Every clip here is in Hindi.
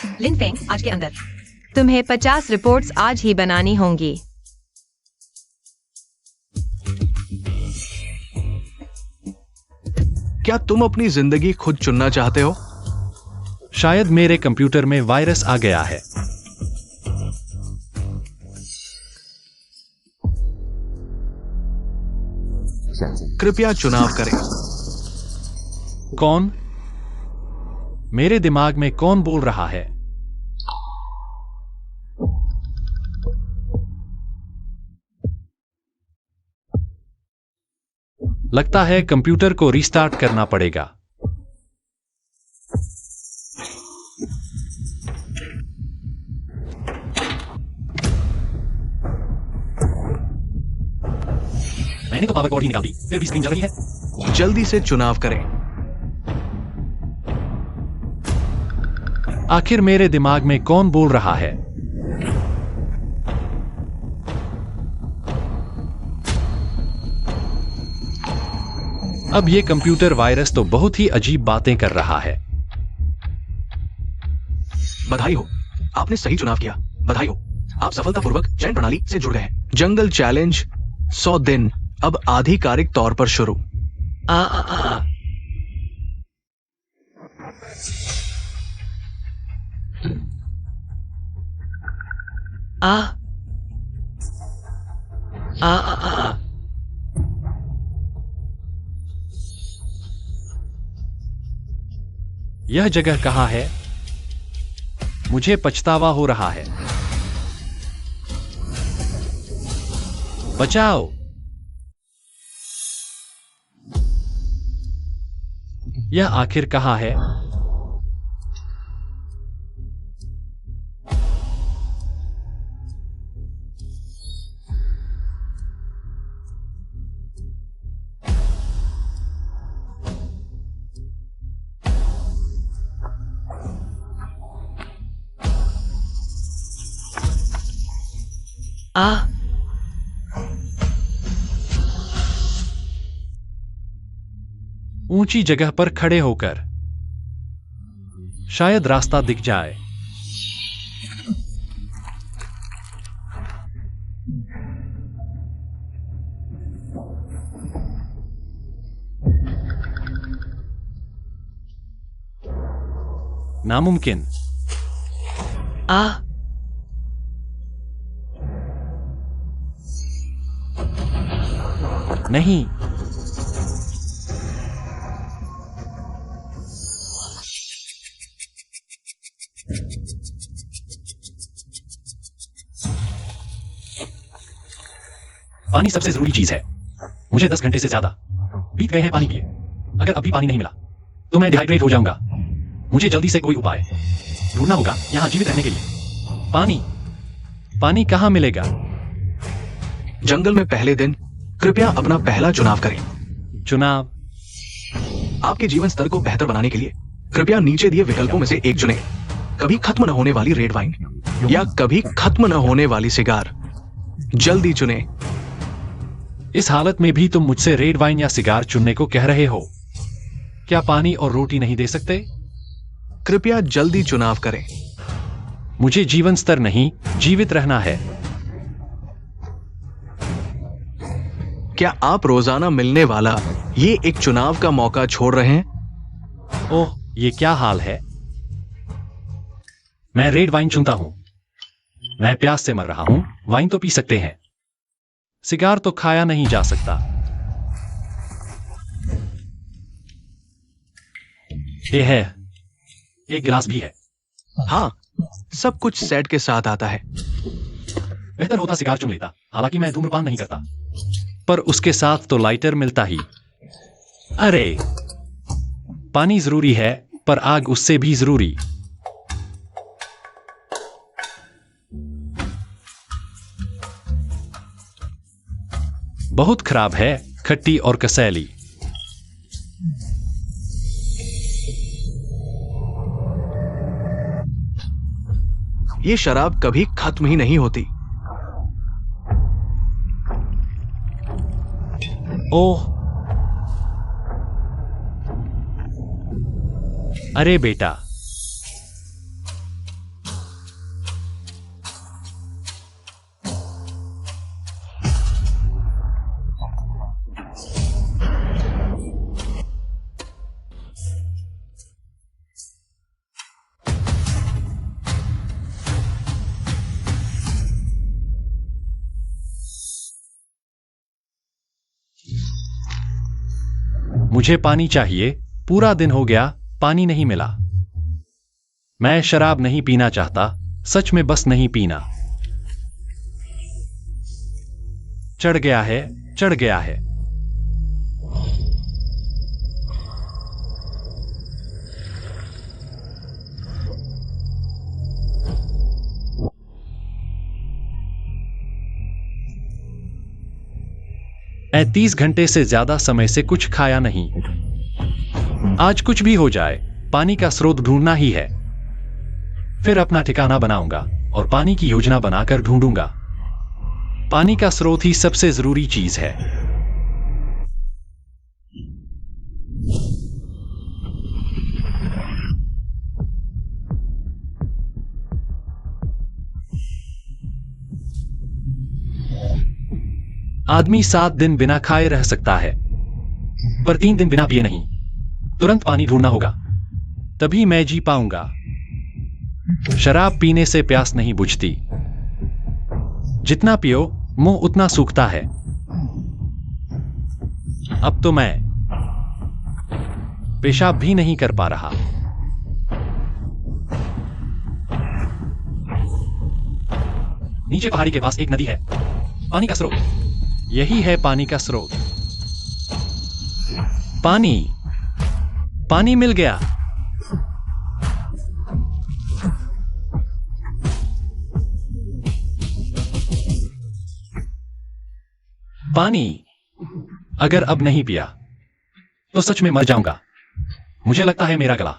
लिन फेंग आज के अंदर। तुम्हें 50 रिपोर्ट्स आज ही बनानी होंगी। क्या तुम अपनी जिंदगी खुद चुनना चाहते हो? शायद मेरे कंप्यूटर में वायरस आ गया है। कृपया चुनाव करें। कौन? मेरे दिमाग में कौन बोल रहा है? लगता है कंप्यूटर को रीस्टार्ट करना पड़ेगा। मैंने तो पावर कॉर्ड ही निकाल दी, फिर भी स्क्रीन जल रही है। जल्दी से चुनाव करें। आखिर मेरे दिमाग में कौन बोल रहा है? अब ये कंप्यूटर वायरस तो बहुत ही अजीब बातें कर रहा है। बधाई हो, आपने सही चुनाव किया। बधाई हो, आप सफलतापूर्वक चयन प्रणाली से जुड़ गए हैं। जंगल चैलेंज 100 दिन अब आधिकारिक तौर पर शुरू। आ, आ, आ, आ, आ, आ, आ, यह जगह कहाँ है? मुझे पछतावा हो रहा है। बचाओ! यह आखिर कहाँ है? ऊंची जगह पर खड़े होकर शायद रास्ता दिख जाए। नामुमकिन। नहीं। पानी सबसे जरूरी चीज है। मुझे 10 घंटे से ज्यादा बीत गए हैं पानी पिए। अगर अभी पानी नहीं मिला तो मैं डिहाइड्रेट हो जाऊंगा। मुझे जल्दी से कोई उपाय ढूंढना होगा यहां जीवित रहने के लिए। पानी, पानी कहां मिलेगा? जंगल में पहले दिन कृपया अपना पहला चुनाव करें। चुनाव? आपके जीवन स्तर को बेहतर बनाने के लिए कृपया नीचे दिए विकल्पों में से एक चुनें। कभी खत्म न होने वाली रेड वाइन या कभी खत्म न होने वाली सिगार। जल्दी चुनें। इस हालत में भी तुम मुझसे रेड वाइन या सिगार चुनने को कह रहे हो? क्या पानी और रोटी नहीं दे सकते? कृपया जल्दी चुनाव करें। मुझे जीवन स्तर नहीं, जीवित रहना है। क्या आप रोजाना मिलने वाला ये एक चुनाव का मौका छोड़ रहे हैं? ओह, ये क्या हाल है? मैं रेड वाइन चुनता हूं। मैं प्यास से मर रहा हूं। वाइन तो पी सकते हैं, सिगार तो खाया नहीं जा सकता। ये है, एक गिलास भी है। हाँ, सब कुछ सेट के साथ आता है। बेहतर होता सिगार चुन लेता, हालांकि मैं धूम्रपान नहीं करता। पर उसके साथ तो लाइटर मिलता ही। अरे, पानी जरूरी है, पर आग उससे भी जरूरी। बहुत खराब है, खट्टी और कसैली। ये शराब कभी खत्म ही नहीं होती। ओह, अरे बेटा, मुझे पानी चाहिए, पूरा दिन हो गया, पानी नहीं मिला। मैं शराब नहीं पीना चाहता, सच में बस नहीं पीना। चढ़ गया है, चढ़ गया है। मैं 30 घंटे से ज्यादा समय से कुछ खाया नहीं। आज कुछ भी हो जाए, पानी का स्रोत ढूंढना ही है। फिर अपना ठिकाना बनाऊंगा और पानी की योजना बनाकर ढूंढूंगा। पानी का स्रोत ही सबसे जरूरी चीज है। आदमी 7 दिन बिना खाए रह सकता है, पर 3 दिन बिना पिए नहीं। तुरंत पानी ढूंढना होगा, तभी मैं जी पाऊंगा। शराब पीने से प्यास नहीं बुझती। जितना पियो, मुंह उतना सूखता है। अब तो मैं पेशाब भी नहीं कर पा रहा। नीचे पहाड़ी के पास एक नदी है। पानी का स्रोत यही है, पानी का स्रोत। पानी, पानी मिल गया। पानी अगर अब नहीं पिया तो सच में मर जाऊंगा। मुझे लगता है मेरा गला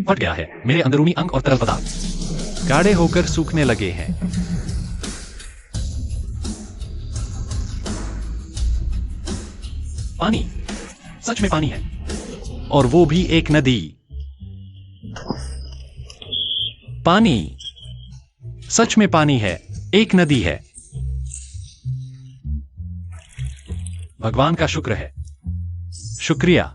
फट गया है। मेरे अंदरूनी अंग और तरल पदार्थ गाढ़े होकर सूखने लगे हैं। पानी, सच में पानी है, और वो भी एक नदी। पानी, सच में पानी है, एक नदी है। भगवान का शुक्र है। शुक्रिया।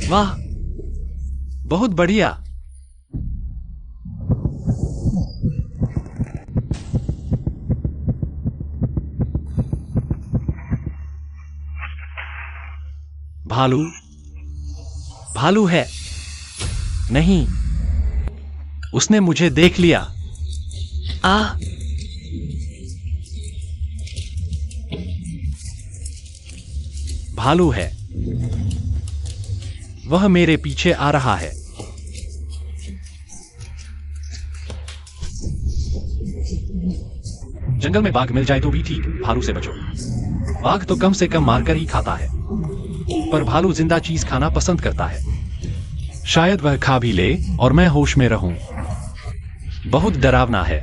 वाह, बहुत बढ़िया। भालू, भालू है। नहीं, उसने मुझे देख लिया। भालू है। वह मेरे पीछे आ रहा है। जंगल में बाघ मिल जाए तो भी ठीक, भालू से बचो। बाघ तो कम से कम मारकर ही खाता है, पर भालू जिंदा चीज खाना पसंद करता है। शायद वह खा भी ले और मैं होश में रहूं। बहुत डरावना है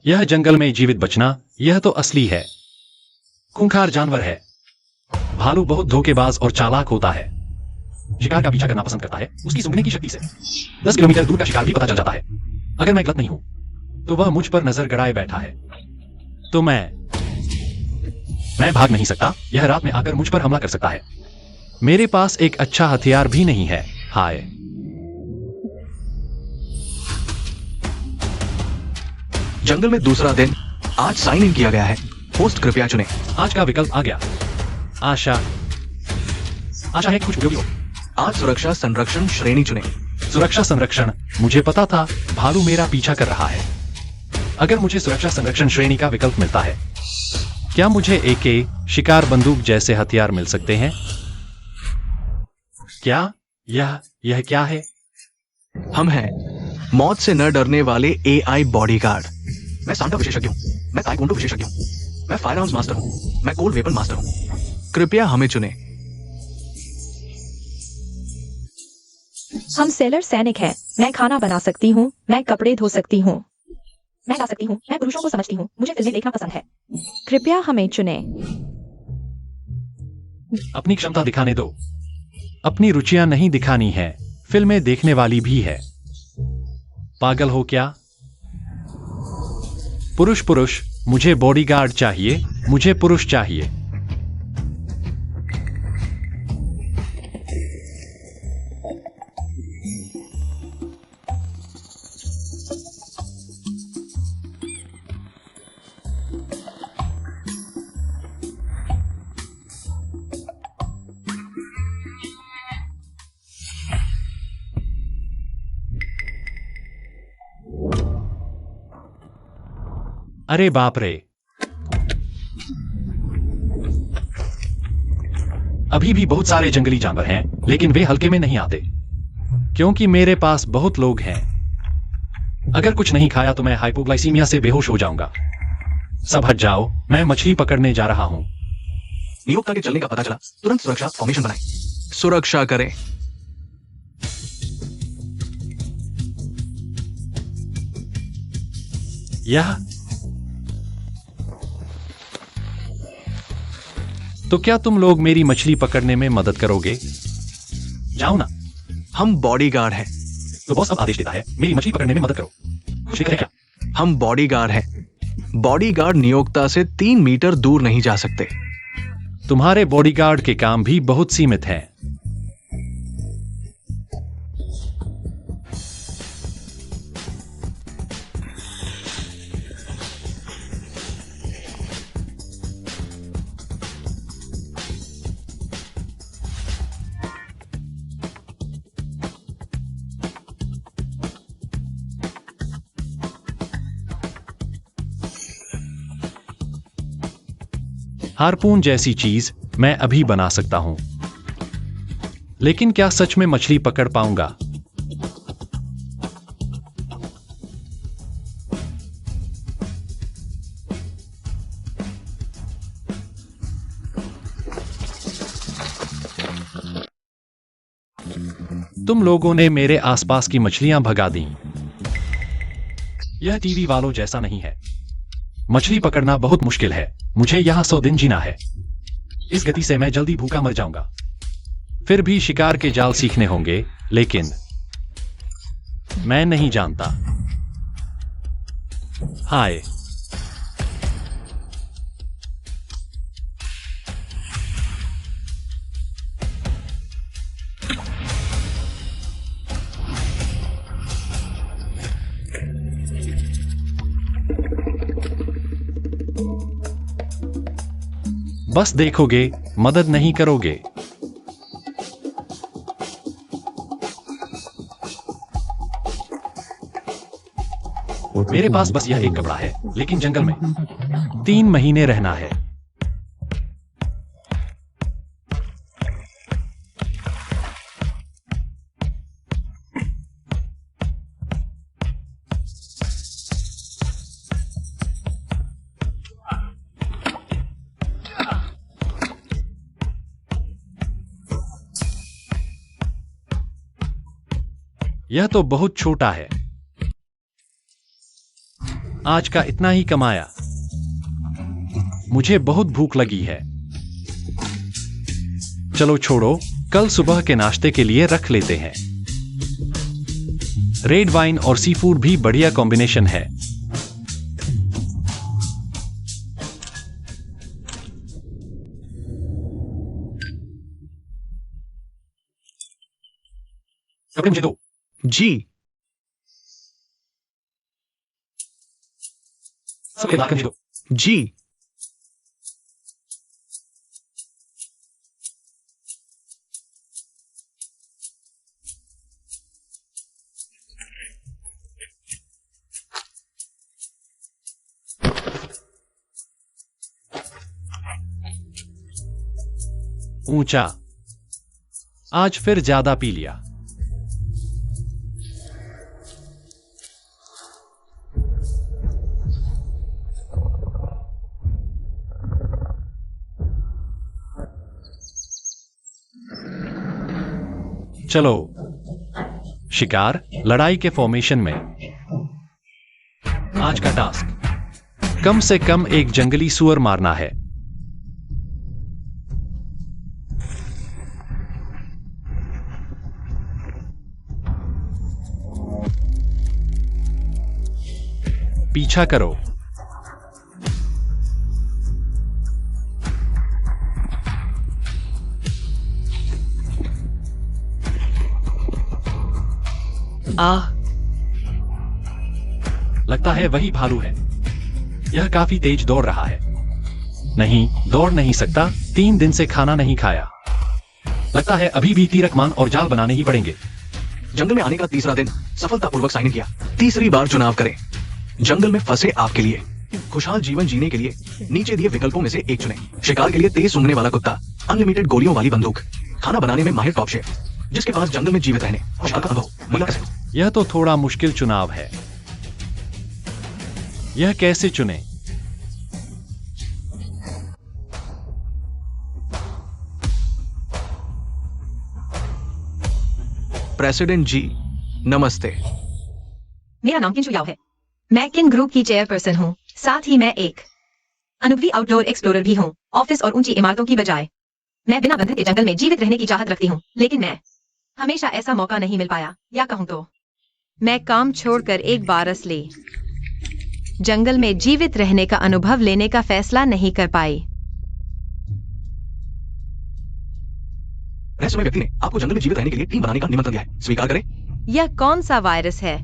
यह जंगल में जीवित बचना। यह तो असली है। खूंखार जानवर है। भालू बहुत धोखेबाज और चालाक होता है। शिकार का पीछा करना पसंद करता है। उसकी सूंघने की शक्ति से 10 किलोमीटर दूर का शिकार भी पता चल जाता है। अगर मैं गलत नहीं हूं तो वह मुझ पर नजर गड़ाए बैठा है। तो मैं भाग नहीं सकता। यह रात में आकर मुझ पर हमला कर सकता है। मेरे पास एक अच्छा हथियार भी नहीं है। हाय, जंगल में दूसरा दिन। आज साइन इन किया गया है। होस्ट कृपया चुनें। आज का विकल्प आ गया। आशा है कि कुछ उपयोगी हो। आज सुरक्षा संरक्षण श्रेणी चुनें। सुरक्षा संरक्षण, मुझे पता था भालू मेरा पीछा कर रहा है। अगर मुझे सुरक्षा संरक्षण श्रेणी का विकल्प मिलता है, क्या मुझे एके शिकार बंदूक जैसे हथियार मिल सकते हैं? क्या यह क्या है? हम हैं मौत से न डरने वाले AI बॉडीगार्ड। मैं सांता विशेषज्ञ हूं। मैं ताइक्वांडो विशेषज्ञ हूं। मैं फायर आर्म्स मास्टर हूं। मैं कोल्ड वेपन मास्टर हूं। कृपया हमें चुनें। हम सेलर सैनिक हैं। मैं खाना बना सकती हूँ। मैं कपड़े धो सकती हूँ। मैं गा सकती हूँ। मैं पुरुषों को समझती हूँ। मुझे फिल्में देखना पसंद है। कृपया हमें चुनें। अपनी क्षमता दिखाने दो। अपनी रुचियां नहीं दिखानी है। फिल्में देखने वाली भी है। पागल हो क्या? पुरुष, मुझे बॉडीगार्ड चाहिए। मुझे पुरुष चाहिए। अरे बाप रे, अभी भी बहुत सारे जंगली जानवर हैं, लेकिन वे हल्के में नहीं आते क्योंकि मेरे पास बहुत लोग हैं। अगर कुछ नहीं खाया तो मैं हाइपोग्लाइसीमिया से बेहोश हो जाऊंगा। सब हट जाओ, मैं मछली पकड़ने जा रहा हूं। नियोक्ता के चलने का पता चला, तुरंत सुरक्षा फॉर्मेशन बनाएं। सुरक्षा करें। यह तो क्या तुम लोग मेरी मछली पकड़ने में मदद करोगे? जाओ ना। हम बॉडीगार्ड हैं। तो बॉस अब आदेश देता है मेरी मछली पकड़ने में मदद करो। कुछ लिखा है क्या? हम बॉडीगार्ड हैं। बॉडीगार्ड नियोक्ता से 3 मीटर दूर नहीं जा सकते। तुम्हारे बॉडीगार्ड के काम भी बहुत सीमित हैं। हारपून जैसी चीज मैं अभी बना सकता हूं, लेकिन क्या सच में मछली पकड़ पाऊंगा? तुम लोगों ने मेरे आसपास की मछलियां भगा दी। यह टीवी वालों जैसा नहीं है। मछली पकड़ना बहुत मुश्किल है। मुझे यहां 100 दिन जीना है। इस गति से मैं जल्दी भूखा मर जाऊंगा। फिर भी शिकार के जाल सीखने होंगे, लेकिन मैं नहीं जानता। हाय, बस देखोगे, मदद नहीं करोगे। मेरे पास बस यह एक कपड़ा है, लेकिन जंगल में 3 महीने रहना है। यह तो बहुत छोटा है। आज का इतना ही कमाया। मुझे बहुत भूख लगी है। चलो छोड़ो, कल सुबह के नाश्ते के लिए रख लेते हैं। रेड वाइन और सी फूड भी बढ़िया कॉम्बिनेशन है। कपड़े मुझे दो। जी। सब बात करने दो। जी। ऊंचा। आज फिर ज्यादा पी लिया। चलो, शिकार लड़ाई के फॉर्मेशन में। आज का टास्क कम से कम एक जंगली सुअर मारना है। पीछा करो। लगता है वही भालू है। यह काफी तेज दौड़ रहा है। नहीं, दौड़ नहीं सकता। 3 दिन से खाना नहीं खाया। लगता है अभी भी तीरकमान और जाल बनाने ही पड़ेंगे। जंगल में आने का 3रा दिन सफलतापूर्वक साइन इन किया। 3री बार चुनाव करें। जंगल में फंसे आपके लिए खुशहाल जीवन जीने के लिए नीचे दिए विकल्पों में से एक चुनें। शिकार के लिए तेज सूंघने वाला कुत्ता, अनलिमिटेड गोलियों वाली बंदूक, खाना बनाने में माहिर टॉप शेफ, जिसके पास जंगल में जीवित रहने और शिकार का अनुभव, महिला का सेक्स। यह तो थोड़ा मुश्किल चुनाव है। यह कैसे चुने? प्रेसिडेंट जी, नमस्ते। मेरा नाम किंशु याव है। मैं किन ग्रुप की चेयरपर्सन हूँ। साथ ही मैं एक अनुभवी आउटडोर एक्सप्लोरर भी हूँ। ऑफिस और ऊंची इमारतों की बजाय मैं बिना बंधन के जंगल में जीवित रहने की चाहत रखती हूँ, लेकिन मैं हमेशा ऐसा मौका नहीं मिल पाया, या कहूँ तो मैं काम छोड़कर एक बरस ले जंगल में जीवित रहने का अनुभव लेने का फैसला नहीं कर पाई। रहस्यमय व्यक्ति ने आपको जंगल में जीवित रहने के लिए टीम बनाने का निमंत्रण दिया है, स्वीकार करें। यह कौन सा वायरस है?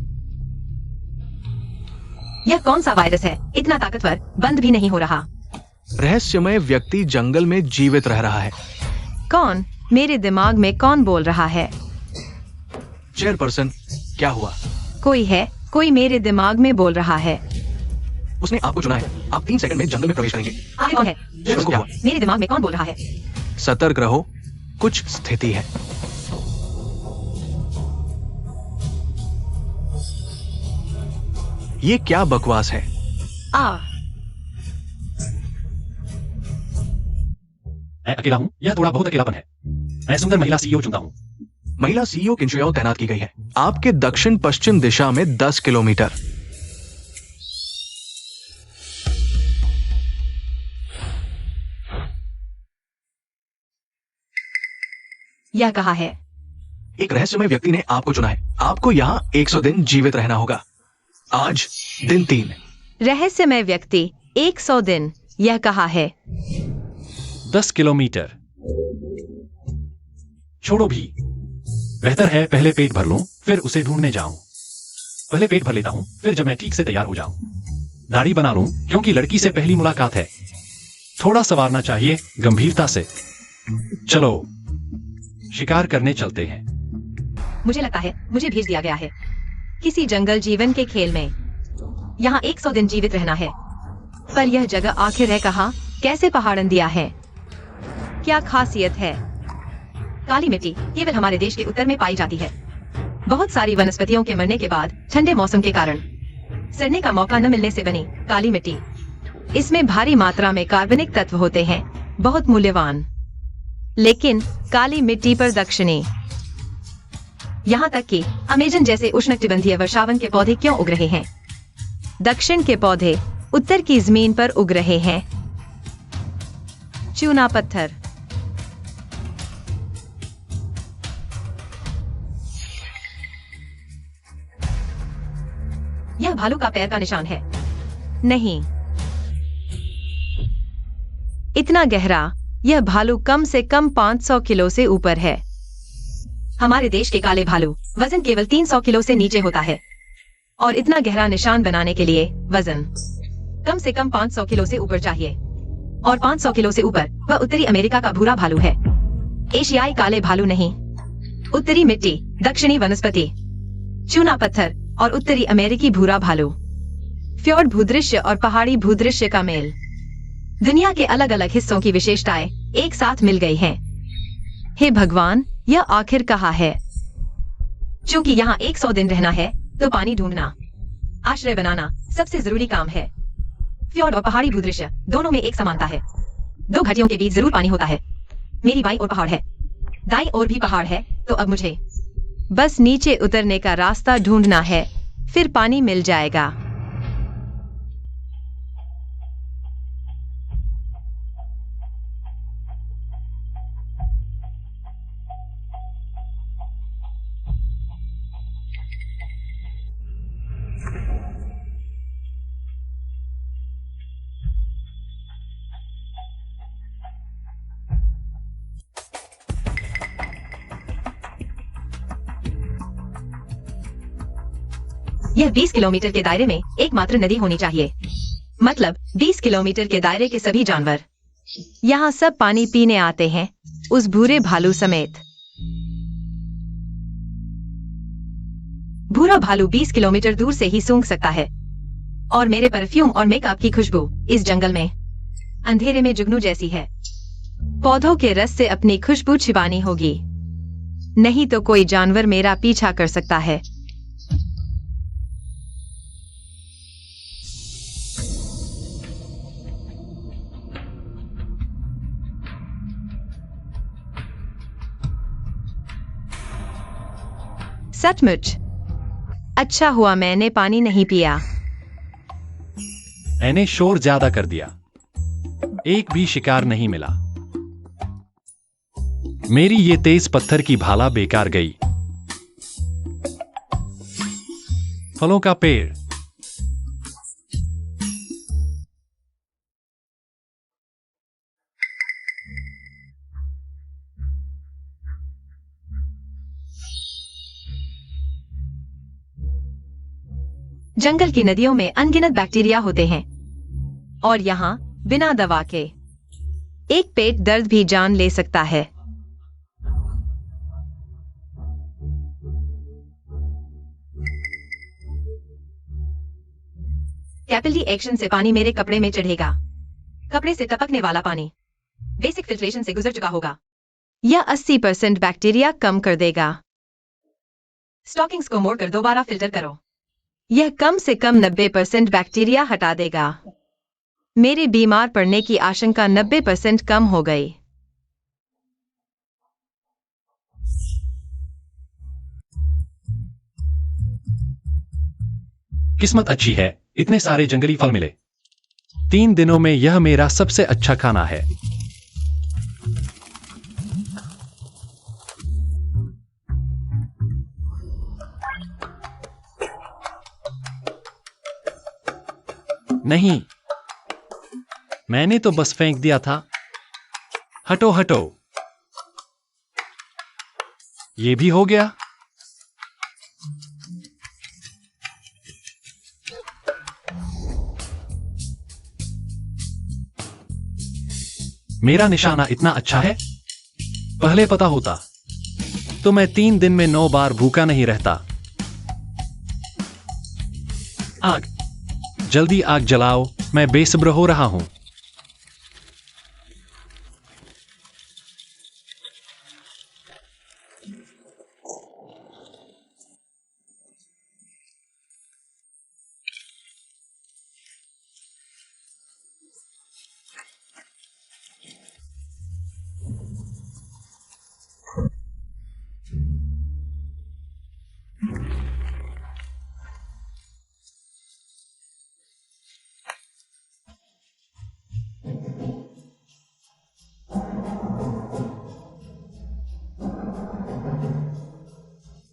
यह कौन सा वायरस है? इतना ताकतवर, बंद भी नहीं हो रहा। रहस्यमय व्यक्ति जंगल में जीवित रह रहा है। कौन? मेरे दिमाग में कौन बोल रहा है? चेयरपर्सन, क्या हुआ? कोई है, कोई मेरे दिमाग में बोल रहा है। उसने आपको चुना है। आप 3 सेकंड में जंगल में प्रवेश करेंगे। आगे कौन है? क्या? मेरे दिमाग में कौन बोल रहा है? सतर्क रहो, कुछ स्थिति है। ये क्या बकवास है? मैं अकेला हूँ, यह थोड़ा बहुत अकेलापन है। मैं सुंदर महिला सीईओ चुनता हूँ। महिला सीईओ किंशु याव तैनात की गई है आपके दक्षिण पश्चिम दिशा में 10 किलोमीटर। यह कहा है। एक रहस्यमय व्यक्ति ने आपको चुना है। आपको यहाँ 100 दिन जीवित रहना होगा। आज दिन 3। रहस्यमय व्यक्ति 100 दिन, यह कहा है। 10 किलोमीटर। छोड़ो भी, बेहतर है पहले पेट भर लूं, फिर उसे ढूंढने जाऊं। पहले पेट भर लेता हूं, फिर जब मैं ठीक से तैयार हो जाऊं, दाढ़ी बना लूं, क्योंकि लड़की से पहली मुलाकात है। थोड़ा संवारना चाहिए, गंभीरता से। चलो शिकार करने चलते हैं। मुझे लगता है मुझे भेज दिया गया है किसी जंगल जीवन के खेल में। यहाँ 100 दिन जीवित रहना है। पर यह जगह आखिर है कहाँ? कैसे पहाड़न दिया है? क्या खासियत है? काली मिट्टी केवल हमारे देश के उत्तर में पाई जाती है। बहुत सारी वनस्पतियों के मरने के बाद ठंडे मौसम के कारण सड़ने का मौका न मिलने से बनी काली मिट्टी। इसमें भारी मात्रा में कार्बनिक तत्व होते हैं, बहुत मूल्यवान। लेकिन काली मिट्टी पर दक्षिणी, यहाँ तक कि अमेजन जैसे उष्णकटिबंधीय वर्षावन के पौधे क्यों उग रहे हैं? दक्षिण के पौधे उत्तर की जमीन पर उग रहे हैं। चूना पत्थर। यह भालू का पैर का निशान है। नहीं, इतना गहरा। यह भालू कम से कम 500 किलो से ऊपर है। हमारे देश के काले भालू वजन केवल 300 किलो से नीचे होता है, और इतना गहरा निशान बनाने के लिए वजन कम से कम 500 किलो से ऊपर चाहिए, और 500 किलो से ऊपर वह उत्तरी अमेरिका का भूरा भालू है। एशियाई काले भालू नहीं। उत्तरी मिट्टी, दक्षिणी वनस्पति, चूना पत्थर और उत्तरी अमेरिकी भूरा भालू। फ्योर्ड भूदृश्य और पहाड़ी भूदृश्य का मेल। दुनिया के अलग अलग हिस्सों की विशेषताएं एक साथ मिल गई हैं। हे भगवान, यह आखिर कहाँ है? चूंकि यहाँ 100 दिन रहना है, तो पानी ढूंढना, आश्रय बनाना सबसे जरूरी काम है। फ्योर्ड और पहाड़ी भूदृश्य दोनों में एक समानता है। 2 घाटियों के बीच जरूर पानी होता है। मेरी बाईं ओर पहाड़ है, दाईं ओर भी पहाड़ है, तो अब मुझे बस नीचे उतरने का रास्ता ढूंढना है, फिर पानी मिल जाएगा। यह 20 किलोमीटर के दायरे में एकमात्र नदी होनी चाहिए। मतलब 20 किलोमीटर के दायरे के सभी जानवर। यहाँ सब पानी पीने आते हैं, उस भूरे भालू समेत। भूरा भालू 20 किलोमीटर दूर से ही सूंघ सकता है। और मेरे परफ्यूम और मेकअप की खुशबू इस जंगल में अंधेरे में जुगनू जैसी है। पौधों के रस से अपनी खुशबू छिपानी होगी, नहीं तो कोई जानवर मेरा पीछा कर सकता है। सचमुच अच्छा हुआ मैंने पानी नहीं पिया। मैंने शोर ज्यादा कर दिया, एक भी शिकार नहीं मिला। मेरी ये तेज पत्थर की भाला बेकार गई। फलों का पेड़। जंगल की नदियों में अनगिनत बैक्टीरिया होते हैं और यहाँ बिना दवा के एक पेट दर्द भी जान ले सकता है। कैपिलरी एक्शन से पानी मेरे कपड़े में चढ़ेगा। कपड़े से टपकने वाला पानी बेसिक फिल्ट्रेशन से गुजर चुका होगा। यह 80% बैक्टीरिया कम कर देगा। स्टॉकिंग्स को मोड़कर दोबारा फिल्टर करो। यह कम से कम 90% बैक्टीरिया हटा देगा। मेरे बीमार पड़ने की आशंका 90% कम हो गई। किस्मत अच्छी है, इतने सारे जंगली फल मिले। 3 दिनों में यह मेरा सबसे अच्छा खाना है। नहीं, मैंने तो बस फेंक दिया था। हटो हटो। ये भी हो गया। मेरा निशाना इतना अच्छा है, पहले पता होता तो मैं 3 दिन में 9 बार भूखा नहीं रहता। आग, जल्दी आग जलाओ, मैं बेसब्र हो रहा हूं।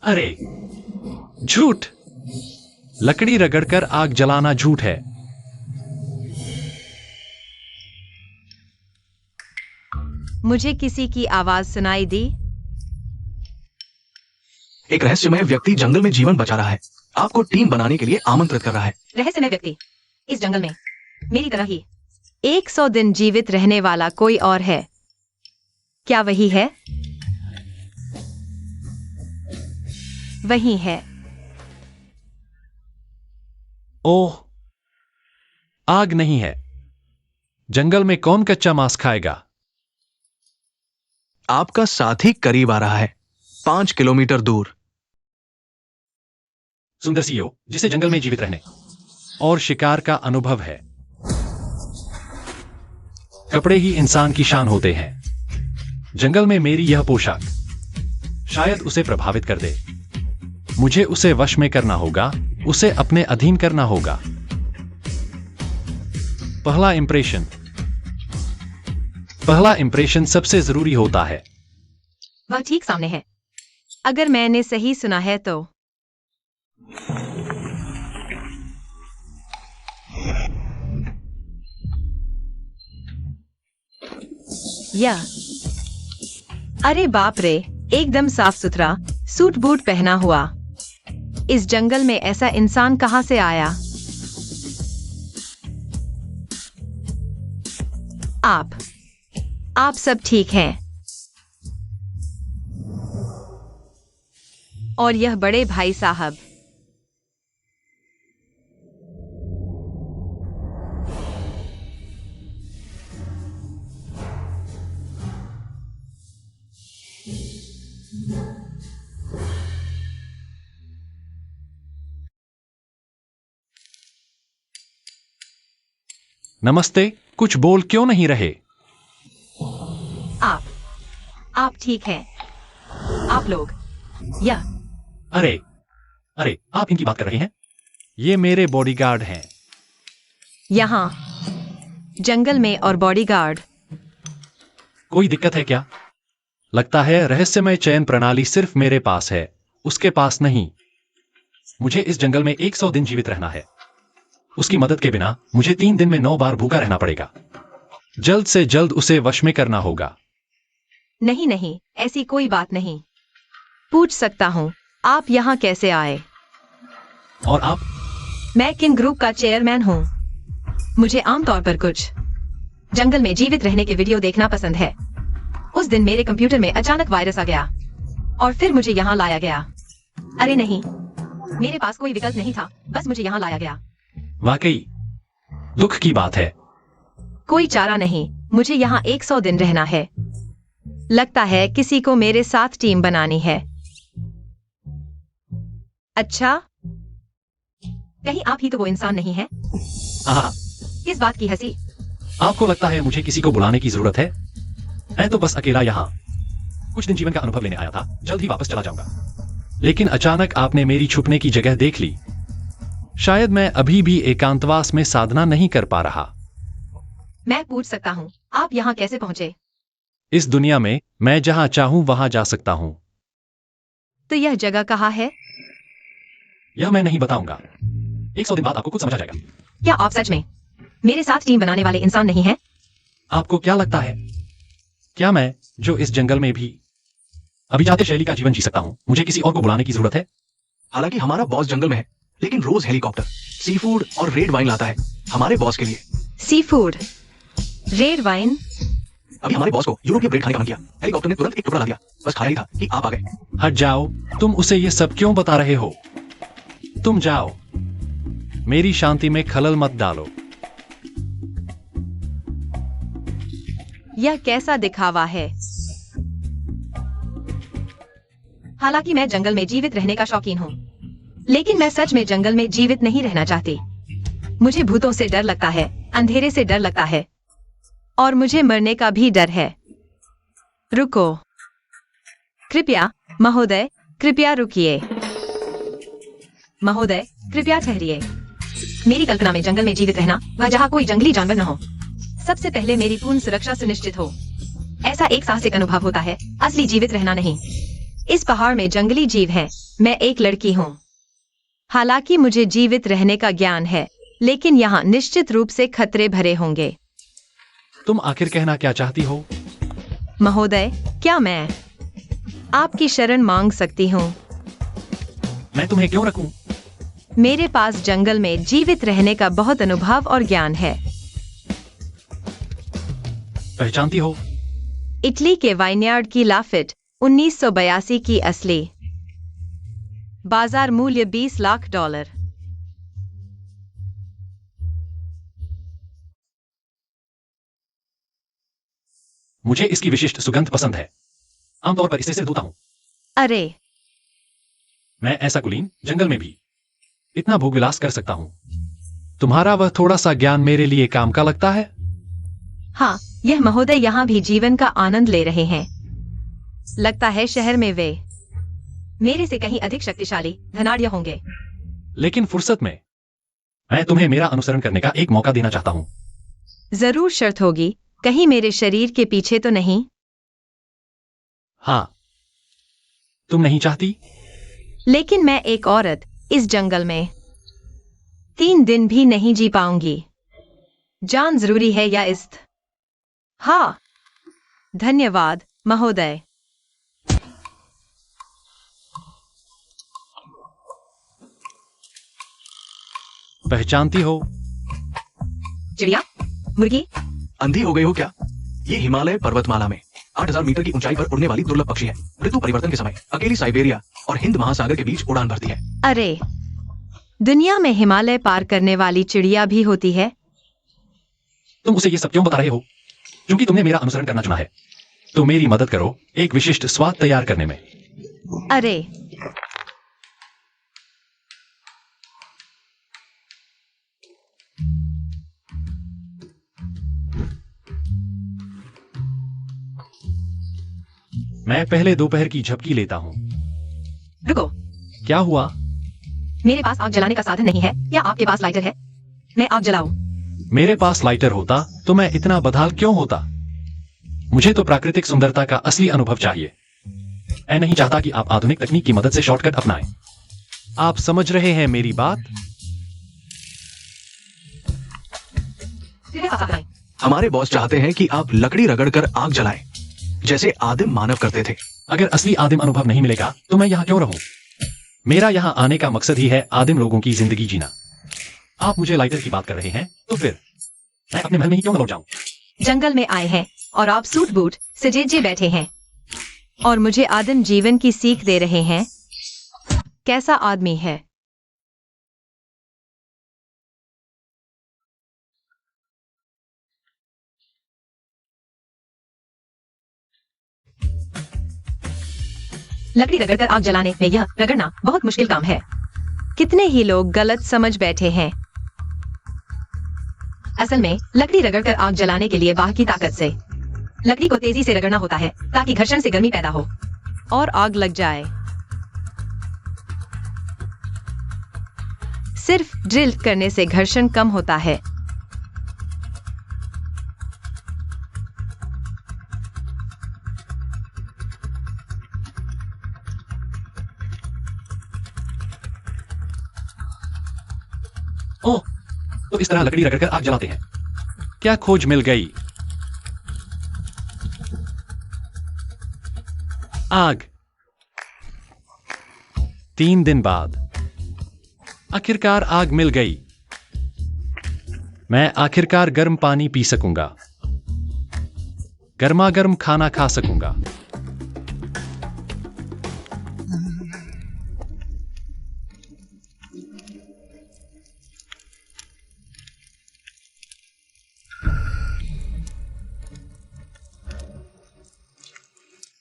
अरे झूठ, लकड़ी रगड़कर आग जलाना झूठ है। मुझे किसी की आवाज सुनाई दी। एक रहस्यमय व्यक्ति जंगल में जीवन बचा रहा है, आपको टीम बनाने के लिए आमंत्रित कर रहा है। रहस्यमय व्यक्ति इस जंगल में मेरी तरह ही 100 दिन जीवित रहने वाला कोई और है। क्या वही है? वही है। ओह, आग नहीं है। जंगल में कौन कच्चा मांस खाएगा? आपका साथी करीब आ रहा है, 5 किलोमीटर दूर। सुंदर सीईओ जिसे जंगल में जीवित रहने और शिकार का अनुभव है। कपड़े ही इंसान की शान होते हैं। जंगल में मेरी यह पोशाक शायद उसे प्रभावित कर दे। मुझे उसे वश में करना होगा, उसे अपने अधीन करना होगा। पहला इंप्रेशन सबसे जरूरी होता है। वह ठीक सामने है। अगर मैंने सही सुना है तो यह, अरे बाप रे, एकदम साफ सुथरा सूट बूट पहना हुआ। इस जंगल में ऐसा इंसान कहां से आया? आप सब ठीक हैं? और यह बड़े भाई साहब, नमस्ते, कुछ बोल क्यों नहीं रहे? आप ठीक हैं? आप लोग या अरे अरे, आप इनकी बात कर रहे हैं? ये मेरे बॉडीगार्ड हैं। यहाँ जंगल में और बॉडीगार्ड। कोई दिक्कत है क्या? लगता है रहस्यमय चयन प्रणाली सिर्फ मेरे पास है, उसके पास नहीं। मुझे इस जंगल में 100 दिन जीवित रहना है। उसकी मदद के बिना मुझे 3 दिन में 9 बार भूखा रहना पड़ेगा। जल्द से जल्द उसे वश में करना होगा। नहीं नहीं, ऐसी कोई बात नहीं। पूछ सकता हूँ, आप यहाँ कैसे आए? और आप? मैं किन ग्रुप का चेयरमैन हूँ। मुझे आमतौर पर कुछ जंगल में जीवित रहने के वीडियो देखना पसंद है। उस दिन मेरे कंप्यूटर में अचानक वायरस आ गया और फिर मुझे यहाँ लाया गया। अरे नहीं, मेरे पास कोई विकल्प नहीं था, बस मुझे यहाँ लाया गया। वाकई दुख की बात है। कोई चारा नहीं, मुझे यहाँ 100 दिन रहना है। लगता है किसी को मेरे साथ टीम बनानी है। अच्छा, कहीं आप ही तो वो इंसान नहीं है? हाँ, किस बात की हंसी? आपको लगता है मुझे किसी को बुलाने की जरूरत है? मैं तो बस अकेला यहाँ कुछ दिन जीवन का अनुभव लेने आया था, जल्द ही वापस चला जाऊंगा। लेकिन अचानक आपने मेरी छुपने की जगह देख ली। शायद मैं अभी भी एकांतवास में साधना नहीं कर पा रहा। मैं पूछ सकता हूँ, आप यहाँ कैसे पहुंचे? इस दुनिया में मैं जहां चाहूं वहां जा सकता हूं। तो यह जगह कहाँ है? यह मैं नहीं बताऊंगा। 100 दिन बाद आपको कुछ समझ आ जाएगा। क्या आप सच में मेरे साथ टीम बनाने वाले इंसान नहीं हैं? आपको क्या लगता है, क्या मैं जो इस जंगल में भी अभिजात्य शैली का जीवन जी सकता हूं, मुझे किसी और को बुलाने की जरूरत है? हालांकि हमारा बॉस जंगल में है, लेकिन रोज हेलीकॉप्टर, सी फूड और रेड वाइन लाता है हमारे बॉस के लिए। Sea food, red wine. अभी हमारे बॉस को यूरोपीय ब्रेड खाने का मन किया, हेलीकॉप्टर ने तुरंत एक टुकड़ा ला दिया, बस खाया ही था कि आप आ गए। हट जाओ, तुम उसे ये सब क्यों बता रहे हो? तुम जाओ, मेरी शांति में खलल मत डालो। यह कैसा दिखावा है? हालांकि मैं जंगल में जीवित रहने का शौकीन हूँ, लेकिन मैं सच में जंगल में जीवित नहीं रहना चाहती। मुझे भूतों से डर लगता है, अंधेरे से डर लगता है, और मुझे मरने का भी डर है। रुको, कृपया महोदय, कृपया रुकिए। महोदय, कृपया ठहरिए। मेरी कल्पना में जंगल में जीवित रहना वह जहाँ कोई जंगली जानवर न हो। सबसे पहले मेरी पूर्ण सुरक्षा सुनिश्चित हो। ऐसा एक साहसिक अनुभव होता है, असली जीवित रहना नहीं। इस पहाड़ में जंगली जीव हैं। मैं एक लड़की हूँ। हालांकि मुझे जीवित रहने का ज्ञान है, लेकिन यहाँ निश्चित रूप से खतरे भरे होंगे। तुम आखिर कहना क्या चाहती हो? महोदय, क्या मैं आपकी शरण मांग सकती हूँ? मैं तुम्हें क्यों रखूं? मेरे पास जंगल में जीवित रहने का बहुत अनुभव और ज्ञान है। पहचानती हो? इटली के वाइनयार्ड की लाफिट 1982 की असली। बाजार मूल्य $20 लाख। मुझे इसकी विशिष्ट सुगंध पसंद है। आमतौर पर इसे सिर धोता हूं। अरे, मैं ऐसा कुलीन जंगल में भी इतना भोगविलास कर सकता हूं। तुम्हारा वह थोड़ा सा ज्ञान मेरे लिए काम का लगता है। हाँ, यह महोदय यहाँ भी जीवन का आनंद ले रहे हैं। लगता है शहर में वे मेरे से कहीं अधिक शक्तिशाली धनाढ्य होंगे। लेकिन फुर्सत में मैं तुम्हें मेरा अनुसरण करने का एक मौका देना चाहता हूं। जरूर शर्त होगी, कहीं मेरे शरीर के पीछे तो नहीं? हाँ, तुम नहीं चाहती? लेकिन मैं एक औरत इस जंगल में 3 दिन भी नहीं जी पाऊंगी। जान जरूरी है या इस्त? हाँ, धन्यवाद महोदय। पहचानती हो? चिड़िया, मुर्गी। अंधी हो गई हो क्या? ये हिमालय पर्वतमाला में 8000 मीटर की ऊंचाई पर उड़ने वाली दुर्लभ पक्षी है। ऋतु परिवर्तन के समय अकेली साइबेरिया और हिंद महासागर के बीच उड़ान भरती है। अरे, दुनिया में हिमालय पार करने वाली चिड़िया भी होती है? तुम उसे ये सब क्यों बता रहे हो? क्योंकि तुमने मेरा अनुसरण करना चुना है। तो मेरी मदद करो एक विशिष्ट स्वाद तैयार करने में। अरे, मैं पहले दोपहर की झपकी लेता हूँ। रुको, क्या हुआ? मेरे पास आग जलाने का साधन नहीं है। क्या आपके पास लाइटर है? मैं आग जलाऊं? मेरे पास लाइटर होता तो मैं इतना बदहाल क्यों होता? मुझे तो प्राकृतिक सुंदरता का असली अनुभव चाहिए। मैं नहीं चाहता कि आप आधुनिक तकनीक की मदद से शॉर्टकट अपनाएं। आप समझ रहे हैं मेरी बात? फिर आप आए। हमारे बॉस चाहते हैं कि आप लकड़ी रगड़कर आग जलाएं, जैसे आदिम मानव करते थे। अगर असली आदिम अनुभव नहीं मिलेगा तो मैं यहाँ क्यों रहूं? मेरा यहाँ आने का मकसद ही है आदिम लोगों की जिंदगी जीना। आप मुझे लाइटर की बात कर रहे हैं तो फिर मैं अपने महल में ही क्यों न लौट जाऊं? जंगल में आए हैं और आप सूट बूट सजेजे बैठे हैं और मुझे आदिम जीवन की सीख दे रहे हैं। कैसा आदमी है? लकड़ी रगड़कर आग जलाने में यह रगड़ना बहुत मुश्किल काम है। कितने ही लोग गलत समझ बैठे हैं। असल में लकड़ी रगड़कर आग जलाने के लिए बाह की ताकत से लकड़ी को तेजी से रगड़ना होता है ताकि घर्षण से गर्मी पैदा हो और आग लग जाए। सिर्फ ड्रिल करने से घर्षण कम होता है। ओह, तो इस तरह लकड़ी रगड़कर आग जलाते हैं। क्या खोज मिल गई? आग। 3 दिन बाद आखिरकार आग मिल गई। मैं आखिरकार गर्म पानी पी सकूंगा, गर्मा गर्म खाना खा सकूंगा।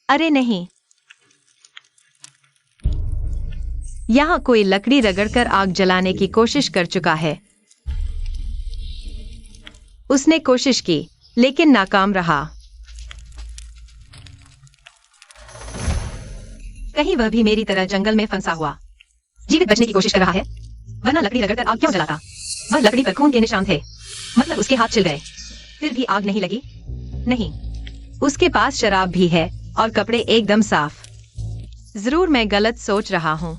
अरे नहीं, यहाँ कोई लकड़ी रगड़कर आग जलाने की कोशिश कर चुका है। उसने कोशिश की लेकिन नाकाम रहा। कहीं वह भी मेरी तरह जंगल में फंसा हुआ जीवित बचने की कोशिश कर रहा है, वरना लकड़ी रगड़कर आग क्यों जलाता? वह लकड़ी पर खून के निशान थे, मतलब उसके हाथ छिल गए। फिर भी आग नहीं लगी। नहीं, उसके पास शराब भी है और कपड़े एकदम साफ। जरूर मैं गलत सोच रहा हूँ।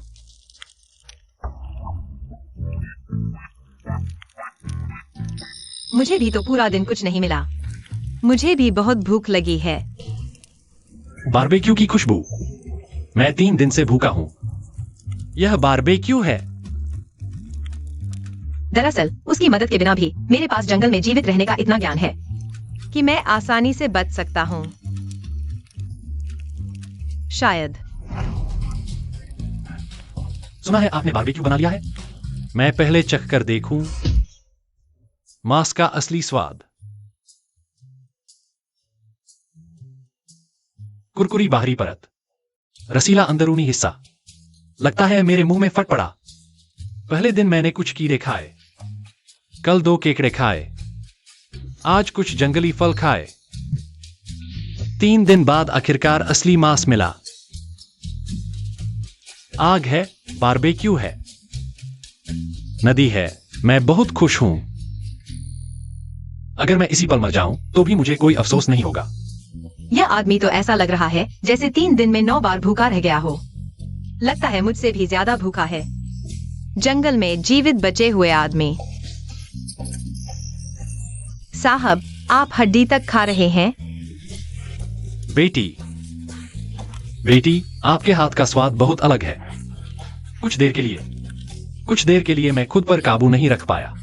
मुझे भी तो पूरा दिन कुछ नहीं मिला। मुझे भी बहुत भूख लगी है। बारबेक्यू की खुशबू। मैं 3 दिन से भूखा हूं। यह बारबेक्यू है। दरअसल उसकी मदद के बिना भी मेरे पास जंगल में जीवित रहने का इतना ज्ञान है कि मैं आसानी से बच सकता हूँ। शायद। सुना है आपने बारबेक्यू बना लिया है। मैं पहले चख कर देखूं मांस का असली स्वाद। कुरकुरी बाहरी परत, रसीला अंदरूनी हिस्सा। लगता है मेरे मुंह में फट पड़ा। पहले दिन मैंने कुछ कीड़े खाए, कल 2 केकड़े खाए, आज कुछ जंगली फल खाए। 3 दिन बाद आखिरकार असली मांस मिला। आग है, बारबेक्यू है, नदी है। मैं बहुत खुश हूं। अगर मैं इसी पल मर जाऊं तो भी मुझे कोई अफसोस नहीं होगा। यह आदमी तो ऐसा लग रहा है जैसे 3 दिन में 9 बार भूखा रह गया हो। लगता है मुझसे भी ज्यादा भूखा है। जंगल में जीवित बचे हुए आदमी। साहब, आप हड्डी तक खा रहे हैं। बेटी, आपके हाथ का स्वाद बहुत अलग है। कुछ देर के लिए मैं खुद पर काबू नहीं रख पाया।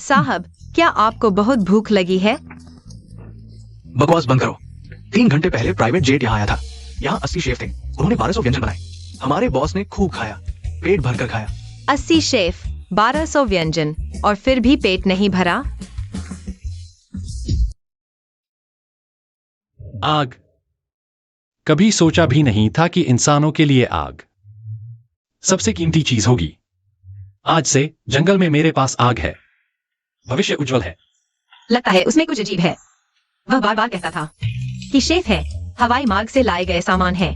साहब, क्या आपको बहुत भूख लगी है? बकवास बंद करो। 3 घंटे पहले प्राइवेट जेट यहाँ आया था। यहाँ 80 शेफ थे, उन्होंने 1200 व्यंजन बनाए। हमारे बॉस ने खूब खाया, पेट भरकर खाया। 80 शेफ, 1200 व्यंजन और फिर भी पेट नहीं भरा? आग। कभी सोचा भी नहीं था कि इंसानों के लिए आग सबसे कीमती चीज होगी। आज से जंगल में मेरे पास आग है। भविष्य उज्जवल है। लगता है उसमें कुछ अजीब है। वह बार बार कहता था कि शेफ है, हवाई मार्ग से लाए गए सामान हैं।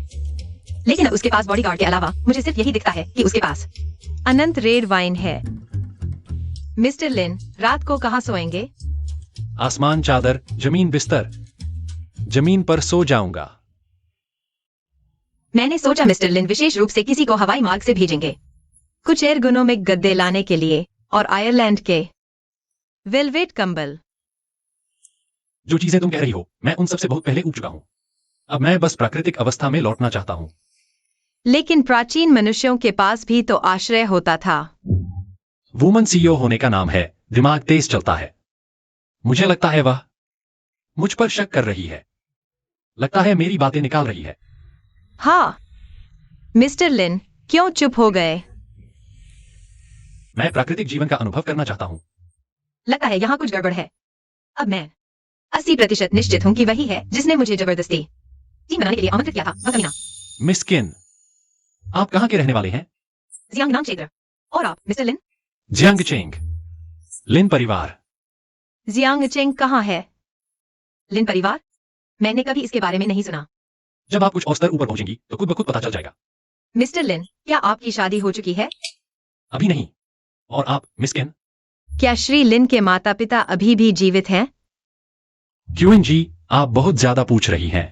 लेकिन अब उसके पास बॉडीगार्ड के अलावा मुझे सिर्फ यही दिखता है कि उसके पास अनंत रेड वाइन है। मिस्टर लिन, रात को कहाँ सोएंगे? आसमान, चादर, जमीन, बिस्तर। जमीन पर सो जाऊंगा। मैंने सोचा मिस्टर लिन विशेष रूप से किसी को हवाई मार्ग से भेजेंगे, कुछ एर्गोनोमिक गद्दे लाने के लिए और आयरलैंड के वेलवेट कंबल। जो चीजें तुम कह रही हो मैं उन सबसे बहुत पहले उब चुका हूं। अब मैं बस प्राकृतिक अवस्था में लौटना चाहता हूं। लेकिन प्राचीन मनुष्यों के पास भी तो आश्रय होता था। वुमन सीईओ होने का नाम है दिमाग तेज चलता है। मुझे लगता है वह मुझ पर शक कर रही है। लगता है मेरी बातें निकाल रही है। हाँ मिस्टर लिन, क्यों चुप हो गए? मैं प्राकृतिक जीवन का अनुभव करना चाहता हूं। लगता है यहाँ कुछ गड़बड़ है। अब मैं 80% निश्चित हूँ कि वही है जिसने मुझे जबरदस्ती टीम बनाने के लिए आमंत्रित किया था। वह कमीना। मिस किन, आप कहां के रहने वाले हैं? जियांगनाम क्षेत्र। और आप मिस्टर लिन? जियांगचेंग। लिन परिवार। जियांगचेंग कहाँ है? लिन परिवार? मैंने कभी इसके बारे में नहीं सुना। जब आप कुछ और स्तर ऊपर पहुंचेंगी तो खुद ब खुद पता चल जाएगा। मिस्टर लिन, क्या आपकी शादी हो चुकी है? अभी नहीं। और आप मिस किन? क्या श्री लिन के माता पिता अभी भी जीवित हैं? क्यूएन जी, आप बहुत ज्यादा पूछ रही हैं।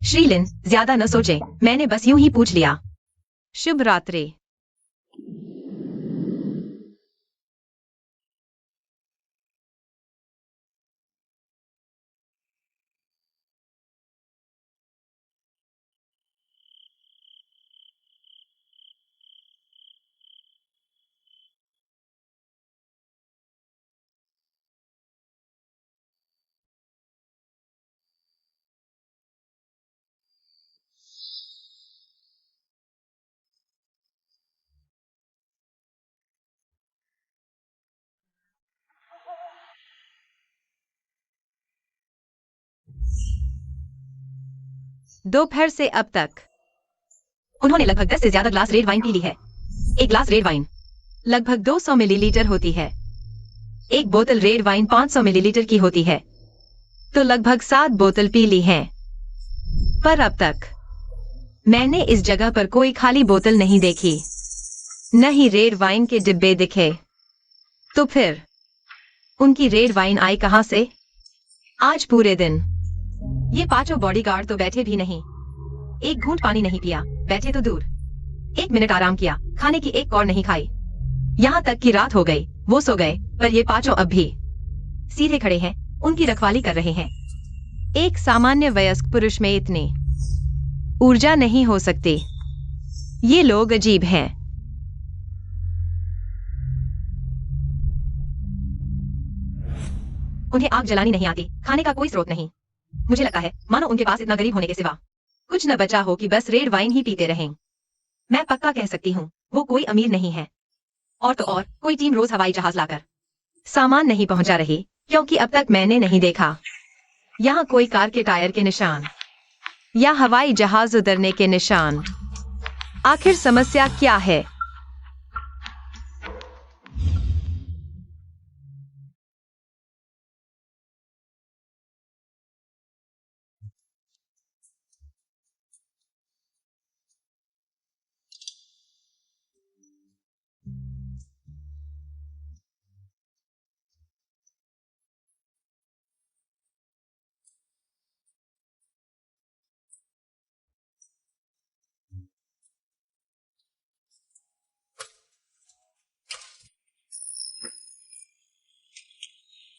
श्री लिन, ज्यादा न सोचें, मैंने बस यूं ही पूछ लिया। शुभ रात्रि। दोपहर से अब तक उन्होंने लगभग 10 से ज्यादा ग्लास रेड वाइन पी ली है। एक ग्लास रेड वाइन लगभग 200 मिलीलीटर होती है। एक बोतल रेड वाइन 500 मिलीलीटर की होती है, तो लगभग 7 बोतल पी ली हैं। पर अब तक मैंने इस जगह पर कोई खाली बोतल नहीं देखी, न ही रेड वाइन के डिब्बे दिखे। तो फिर उनकी रेड वाइन आई कहां से? आज पूरे दिन ये पांचों बॉडीगार्ड तो बैठे भी नहीं, एक घूंट पानी नहीं पिया, बैठे तो दूर, 1 मिनट आराम किया, खाने की एक कौर नहीं खाई। यहाँ तक कि रात हो गई, वो सो गए, पर ये पांचों अब भी सीधे खड़े हैं, उनकी रखवाली कर रहे हैं। एक सामान्य वयस्क पुरुष में इतनी ऊर्जा नहीं हो सकती। ये लोग अजीब हैं। उन्हें आग जलानी नहीं आती, खाने का कोई स्रोत नहीं। मुझे लगता है मानो उनके पास इतना गरीब होने के सिवा कुछ न बचा हो कि बस रेड वाइन ही पीते रहें। मैं पक्का कह सकती हूँ वो कोई अमीर नहीं है। और तो और कोई टीम रोज हवाई जहाज लाकर सामान नहीं पहुंचा रही, क्योंकि अब तक मैंने नहीं देखा यहाँ कोई कार के टायर के निशान या हवाई जहाज उतरने के निशान। आखिर समस्या क्या है?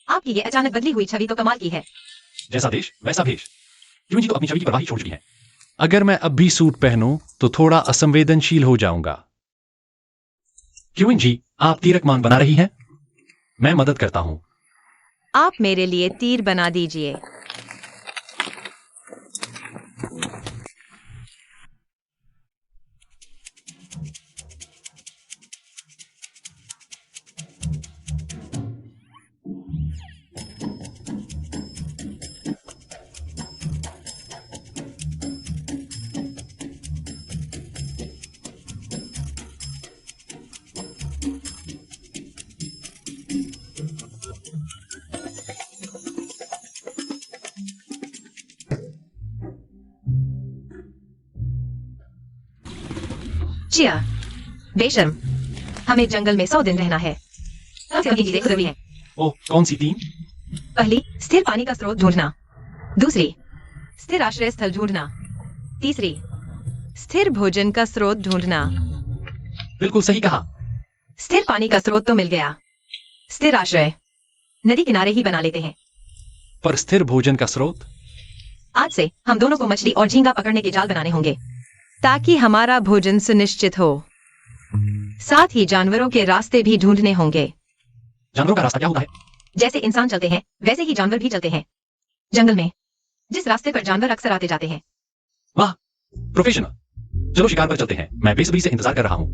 आपकी ये अचानक बदली हुई छवि तो कमाल की है। जैसा देश वैसा भेष। क्यूएन जी तो अपनी छवि की परवाह ही छोड़ चुकी हैं। अगर मैं अब भी सूट पहनूं तो थोड़ा असंवेदनशील हो जाऊंगा। क्यूएन जी, आप तीरकमान बना रही हैं? मैं मदद करता हूं। आप मेरे लिए तीर बना दीजिए। चिया, बेशर्म, हमें जंगल में 100 दिन रहना है। कम से कम 3 चीजें जरूरी हैं। ओह, कौन सी 3? पहली, स्थिर पानी का स्रोत ढूंढना। दूसरी, स्थिर आश्रय स्थल ढूंढना। तीसरी, स्थिर भोजन का स्रोत ढूंढना। बिल्कुल सही कहा। स्थिर पानी का स्रोत तो मिल गया, स्थिर आश्रय नदी किनारे ही बना लेते हैं। पर स्थिर भोजन का स्रोत? आज से हम दोनों को मछली और झींगा पकड़ने के जाल बनाने होंगे, ताकि हमारा भोजन सुनिश्चित हो। साथ ही जानवरों के रास्ते भी ढूंढने होंगे। जानवरों का रास्ता क्या होता है? जैसे इंसान चलते हैं वैसे ही जानवर भी चलते हैं जंगल में, जिस रास्ते पर जानवर अक्सर आते जाते हैं। वाह, प्रोफेशनल। चलो शिकार पर चलते हैं। मैं बेसब्री से इंतजार कर रहा हूँ।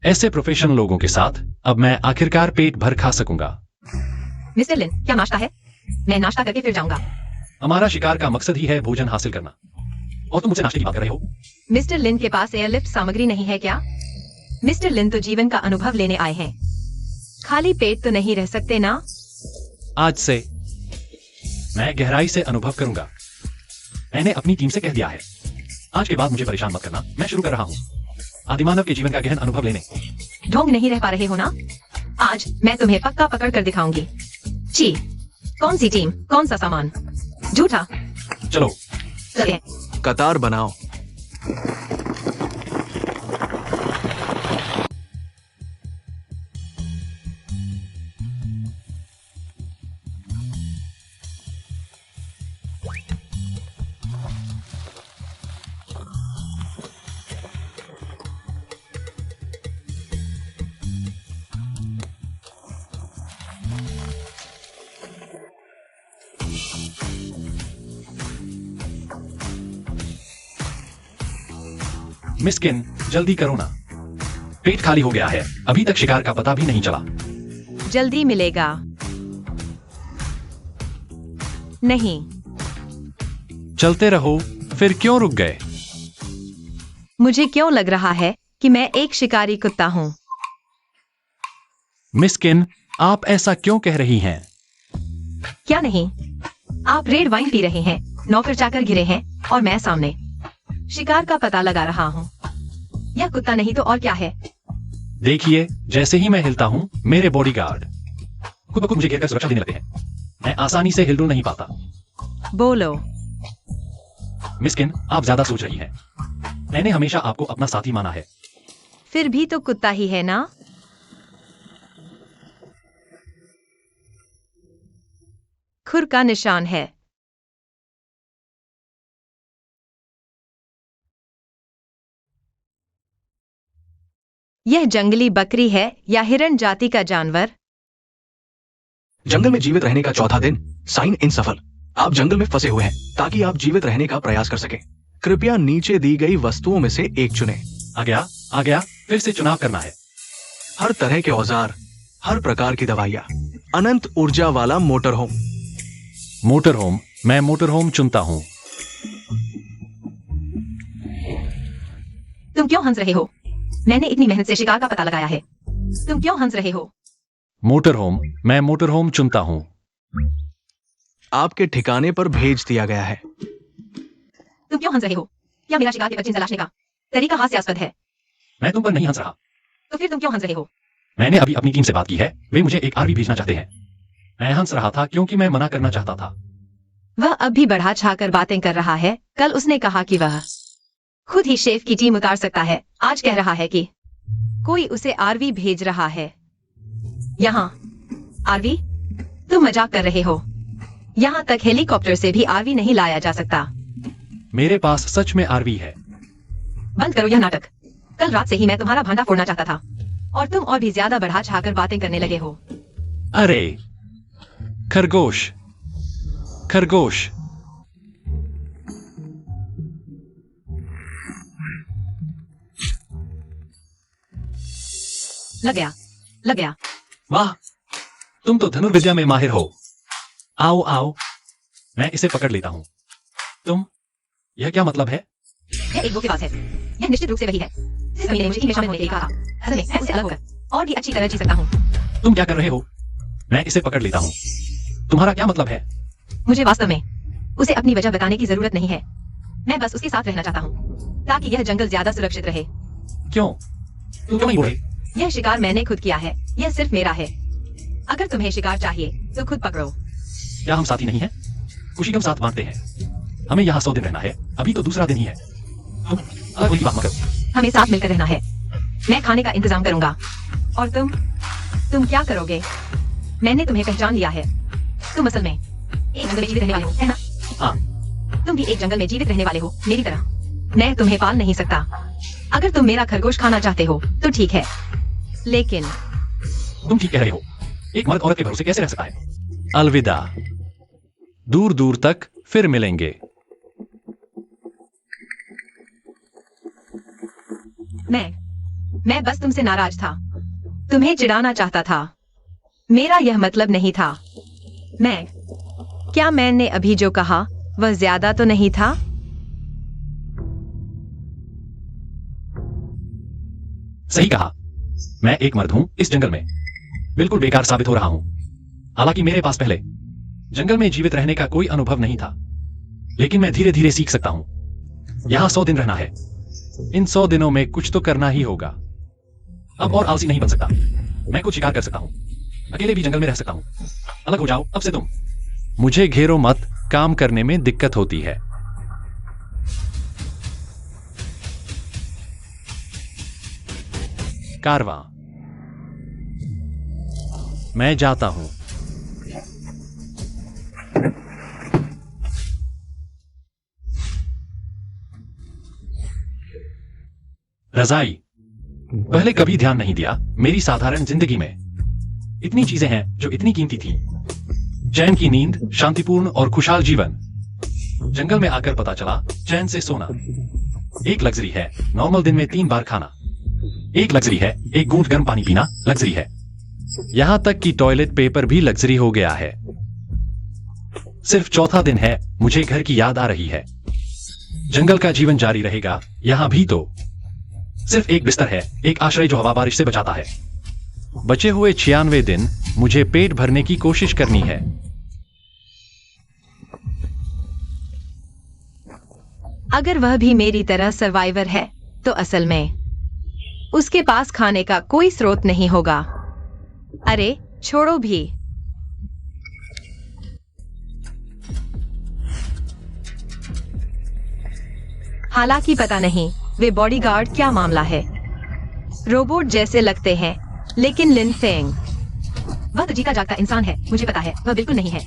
ऐसे प्रोफेशनल लोगों के साथ अब मैं आखिरकार पेट भर खा सकूंगा। मिस्टर लिन, क्या नाश्ता है? मैं नाश्ता करके फिर जाऊंगा। हमारा शिकार का मकसद ही है भोजन हासिल करना, और तुम मुझसे नाश्ते की बात कर रहे हो? मिस्टर लिन के पास एयरलिफ्ट सामग्री नहीं है क्या? मिस्टर लिन तो जीवन का अनुभव लेने आए हैं, खाली पेट तो नहीं रह सकते ना। आज से मैं गहराई से अनुभव करूंगा। मैंने अपनी टीम से कह दिया है, आज के बाद मुझे परेशान मत करना। मैं शुरू कर रहा हूँ आदिमानव के जीवन का गहन अनुभव लेने। ढोंग नहीं रह पा रहे हो ना? आज मैं तुम्हें पक्का पकड़ कर दिखाऊंगी। ची, कौन सी टीम, कौन सा सामान? झूठा। चलो चले। कतार बनाओ। मिस्किन, जल्दी करो ना, पेट खाली हो गया है। अभी तक शिकार का पता भी नहीं चला। जल्दी मिलेगा। नहीं, चलते रहो। फिर क्यों रुक गए? मुझे क्यों लग रहा है कि मैं एक शिकारी कुत्ता हूँ। मिस्किन, आप ऐसा क्यों कह रही हैं? क्या नहीं? आप रेड वाइन पी रहे हैं, नौकर चाकर घिरे हैं और मैं सामने शिकार का पता लगा रहा हूँ। यह कुत्ता नहीं तो और क्या है? देखिए, जैसे ही मैं हिलता हूँ मेरे बॉडीगार्ड खुद ब खुद मुझे घेरकर सुरक्षा देने लगते हैं। मैं आसानी से हिलडुल नहीं पाता। बोलो। मिस्किन, आप ज्यादा सोच रही हैं। मैंने हमेशा आपको अपना साथी माना है। फिर भी तो कुत्ता ही है ना? खुर का निशान है। यह जंगली बकरी है या हिरण जाति का जानवर? जंगल में जीवित रहने का चौथा दिन, साइन इन सफल। आप जंगल में फंसे हुए हैं ताकि आप जीवित रहने का प्रयास कर सकें। कृपया नीचे दी गई वस्तुओं में से एक चुनें। आ गया, फिर से चुनाव करना है। हर तरह के औजार, हर प्रकार की दवाइयाँ, अनंत ऊर्जा वाला मोटर होम। मोटर होम, मैं मोटर होम चुनता हूँ। तुम क्यों हंस रहे हो? मैंने इतनी मेहनत से शिकार का पता लगाया है। तुम क्यों हंस रहे हो? मोटर होम, मैं मोटर होम चुनता हूँ। आपके ठिकाने पर भेज दिया गया है। तुम क्यों हंस रहे हो? क्या मेरा शिकार के बच्चे तलाशने का तरीका हास्यास्पद है? मैं तुम पर नहीं हंस रहा। तो फिर तुम क्यों हंस रहे हो? मैंने अभी अपनी टीम से बात की है, वे मुझे एक आरवी भेजना चाहते हैं। मैं हंस रहा था क्योंकि मैं मना करना चाहता था। वह अब भी बढ़ा छाकर बातें कर रहा है। कल उसने कहा कि वह खुद ही शेफ की टीम उतार सकता है। आज कह रहा है कि कोई उसे आरवी भेज रहा है। यहाँ आरवी? तुम मजाक कर रहे हो। यहाँ तक हेलीकॉप्टर से भी आरवी नहीं लाया जा सकता। मेरे पास सच में आरवी है। बंद करो यह नाटक। कल रात से ही मैं तुम्हारा भांडा फोड़ना चाहता था और तुम और भी ज्यादा बढ़ा छाकर बातें करने लगे हो। अरे खरगोश, खरगोश। लग गया, लग गया। वाह, तुम तो धनुर्विद्या में माहिर हो। आओ आओ, मैं इसे पकड़ लेता हूँ। तुम, यह क्या मतलब है? यह एक के पास है। यह निश्चित रूप से वही है जिस महीने मुझे टीम में शामिल होने के लिए कहा। असल में मैं उससे अलग होकर और भी अच्छी तरह जी सकता हूँ। तुम क्या कर रहे हो? मैं इसे पकड़ लेता हूँ। तुम्हारा क्या मतलब है? मुझे वास्तव में उसे अपनी वजह बताने की जरूरत नहीं है। मैं बस उसके साथ रहना चाहता हूँ ताकि यह जंगल ज्यादा सुरक्षित रहे। क्यों? तुम क्यों नहीं बोले? यह शिकार मैंने खुद किया है, यह सिर्फ मेरा है। अगर तुम्हें शिकार चाहिए तो खुद पकड़ो। क्या हम साथी नहीं हैं? खुशी गम साथ बांटते हैं। हमें यहाँ 100 दिन रहना है, अभी तो दूसरा दिन ही है। तुम अलग होने की बात मत करो। हमें साथ मिलकर रहना है। मैं खाने का इंतजाम करूंगा। और तुम क्या करोगे? मैंने तुम्हें पहचान लिया है। तुम असल में एक जंगल में जीवित रहने वाले हो, है ना? हाँ। तुम भी एक जंगल में जीवित रहने वाले हो, मेरी तरह। मैं तुम्हें पाल नहीं सकता। अगर तुम मेरा खरगोश खाना चाहते हो तो ठीक है, लेकिन तुम ठीक कह रहे हो। एक मर्द औरत के भरोसे कैसे रह सकता है? अलविदा, दूर दूर तक फिर मिलेंगे। मैं बस तुमसे नाराज था, तुम्हें चिढ़ाना चाहता था। मेरा यह मतलब नहीं था। क्या मैंने अभी जो कहा वह ज्यादा तो नहीं था? सही कहा। मैं एक मर्द हूं इस जंगल में, बिल्कुल बेकार साबित हो रहा हूं। हालांकि मेरे पास पहले जंगल में जीवित रहने का कोई अनुभव नहीं था, लेकिन मैं धीरे धीरे सीख सकता हूं। यहां 100 दिन रहना है। इन 100 दिनों में कुछ तो करना ही होगा। अब और आलसी नहीं बन सकता। मैं कुछ शिकार कर सकता हूं, अकेले भी जंगल में रह सकता हूं। अलग हो जाओ अब से तुम। मुझे घेरो मत, काम करने में दिक्कत होती है। कारवां, मैं जाता हूं। रजाई, पहले कभी ध्यान नहीं दिया। मेरी साधारण जिंदगी में इतनी चीजें हैं जो इतनी कीमती थी। चैन की नींद, शांतिपूर्ण और खुशहाल जीवन। जंगल में आकर पता चला चैन से सोना एक लग्जरी है। नॉर्मल दिन में 3 बार खाना एक लग्जरी है। एक घूंट गर्म पानी पीना लग्जरी है। यहां तक कि टॉयलेट पेपर भी लग्जरी हो गया है। सिर्फ चौथा दिन है, मुझे घर की याद आ रही है। जंगल का जीवन जारी रहेगा यहां भी तो। सिर्फ एक बिस्तर है, एक आश्रय जो हवा बारिश से बचाता है। बचे हुए 96 दिन मुझे पेट भरने की कोशिश करनी है। अगर वह भी मेरी तरह सर्वाइवर है तो असल में उसके पास खाने का कोई स्रोत नहीं होगा। अरे छोड़ो भी। हालांकि पता नहीं वे बॉडीगार्ड क्या मामला है। रोबोट जैसे लगते हैं, लेकिन लिन फेंग वह तो जीता जागता इंसान है। मुझे पता है वह बिल्कुल नहीं है।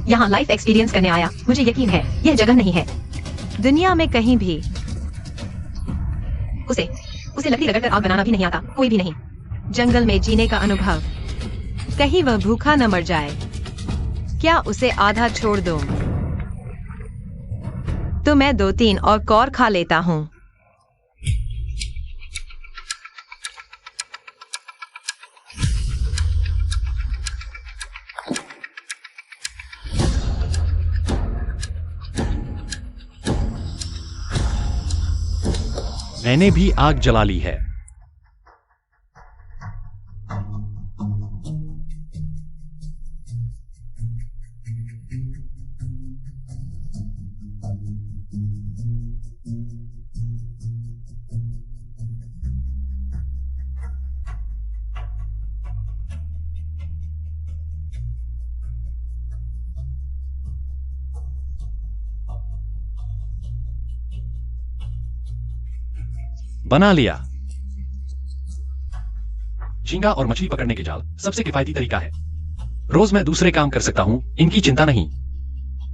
यहाँ लाइफ एक्सपीरियंस करने आया। मुझे यकीन है यह जगह नहीं है दुनिया में कहीं भी। उसे लकड़ी रगड़कर आग बनाना भी नहीं आता, कोई भी नहीं। जंगल में जीने का अनुभव, कहीं वह भूखा न मर जाए। क्या उसे आधा छोड़ दूं? तो मैं 2-3 और कौर खा लेता हूं। मैंने भी आग जला ली है। बना लिया। झींगा और मछली पकड़ने के जाल सबसे किफायती तरीका है। रोज मैं दूसरे काम कर सकता हूं, इनकी चिंता नहीं।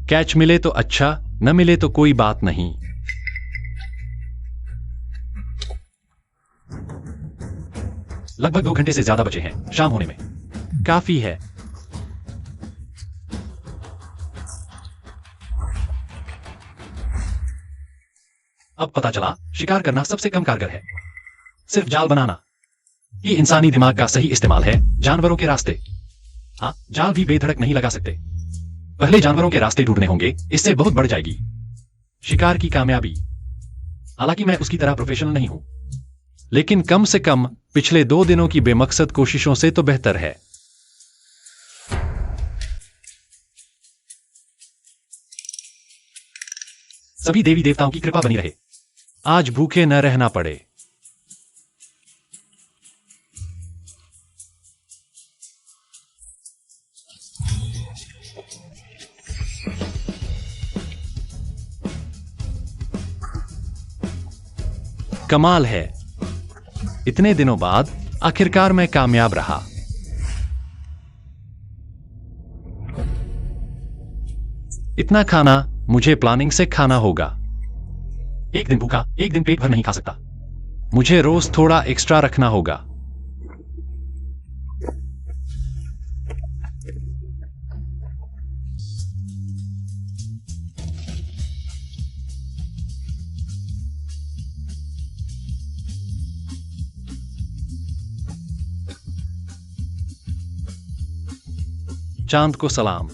कैच मिले तो अच्छा, न मिले तो कोई बात नहीं। लगभग 2 घंटे से ज्यादा बचे हैं शाम होने में। काफी है। अब पता चला शिकार करना सबसे कम कारगर है। सिर्फ जाल बनाना। ये इंसानी दिमाग का सही इस्तेमाल है जानवरों के रास्ते। हाँ, जाल भी बेधड़क नहीं लगा सकते। पहले जानवरों के रास्ते ढूंढने होंगे, इससे बहुत बढ़ जाएगी शिकार की कामयाबी। हालांकि मैं उसकी तरह प्रोफेशनल नहीं हूं, लेकिन कम से कम पिछले 2 दिनों की बेमकसद कोशिशों से तो बेहतर है। सभी देवी देवताओं की कृपा बनी रहे। आज भूखे न रहना पड़े। कमाल है। इतने दिनों बाद आखिरकार मैं कामयाब रहा। इतना खाना मुझे प्लानिंग से खाना होगा। एक दिन भूखा, एक दिन पेट भर नहीं खा सकता। मुझे रोज थोड़ा एक्स्ट्रा रखना होगा। चांद को सलाम।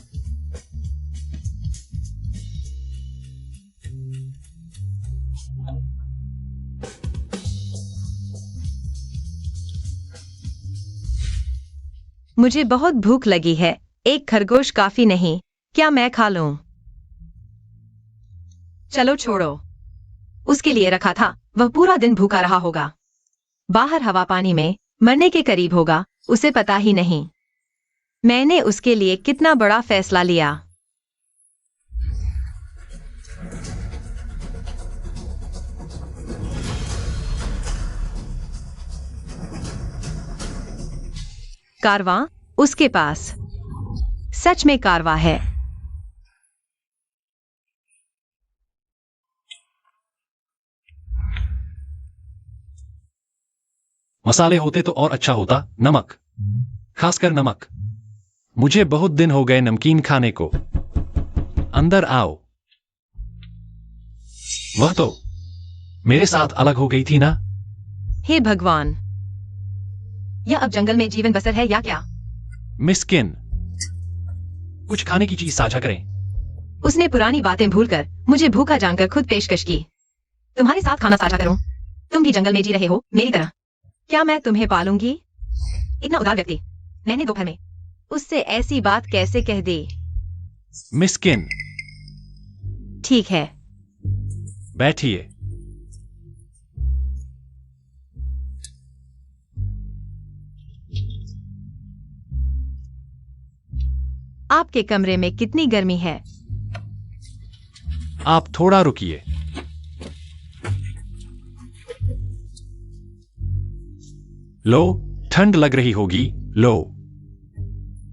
मुझे बहुत भूख लगी है। एक खरगोश काफी नहीं, क्या मैं खा लूं? चलो छोड़ो, उसके लिए रखा था। वह पूरा दिन भूखा रहा होगा। बाहर हवा पानी में मरने के करीब होगा, उसे पता ही नहीं। मैंने उसके लिए कितना बड़ा फैसला लिया। कारवां उसके पास। सच में कारवां है। मसाले होते तो और अच्छा होता। नमक, खासकर नमक। मुझे बहुत दिन हो गए नमकीन खाने को। अंदर आओ। वह तो मेरे साथ अलग हो गई थी ना। हे भगवान, यह अब जंगल में जीवन बसर है या क्या? मिस्किन, कुछ खाने की चीज साझा करें। उसने पुरानी बातें भूलकर मुझे भूखा जानकर खुद पेशकश की। तुम्हारे साथ खाना साझा करूं? तुम भी जंगल में जी रहे हो मेरी तरह। क्या मैं तुम्हें पालूंगी? इतना उदार व्यक्ति मैंने दोपहर में उससे ऐसी बात कैसे कह दी? मिस्किन, ठीक है, बैठिए। आपके कमरे में कितनी गर्मी है? आप थोड़ा रुकिए। लो, ठंड लग रही होगी। लो,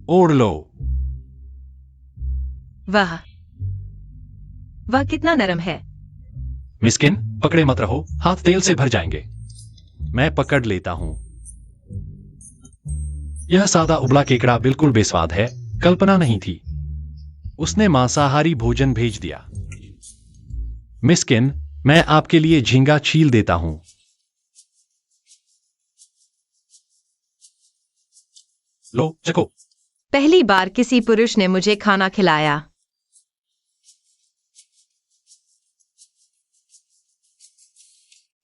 ओढ़ लो। वाह, वह कितना नरम है। मिस्किन, पकड़े मत रहो, हाथ तेल से भर जाएंगे। मैं पकड़ लेता हूं। यह सादा उबला केकड़ा बिल्कुल बेस्वाद है। कल्पना नहीं थी। उसने मांसाहारी भोजन भेज दिया। मिस्किन, मैं आपके लिए झींगा छील देता हूं। लो, चखो। पहली बार किसी पुरुष ने मुझे खाना खिलाया।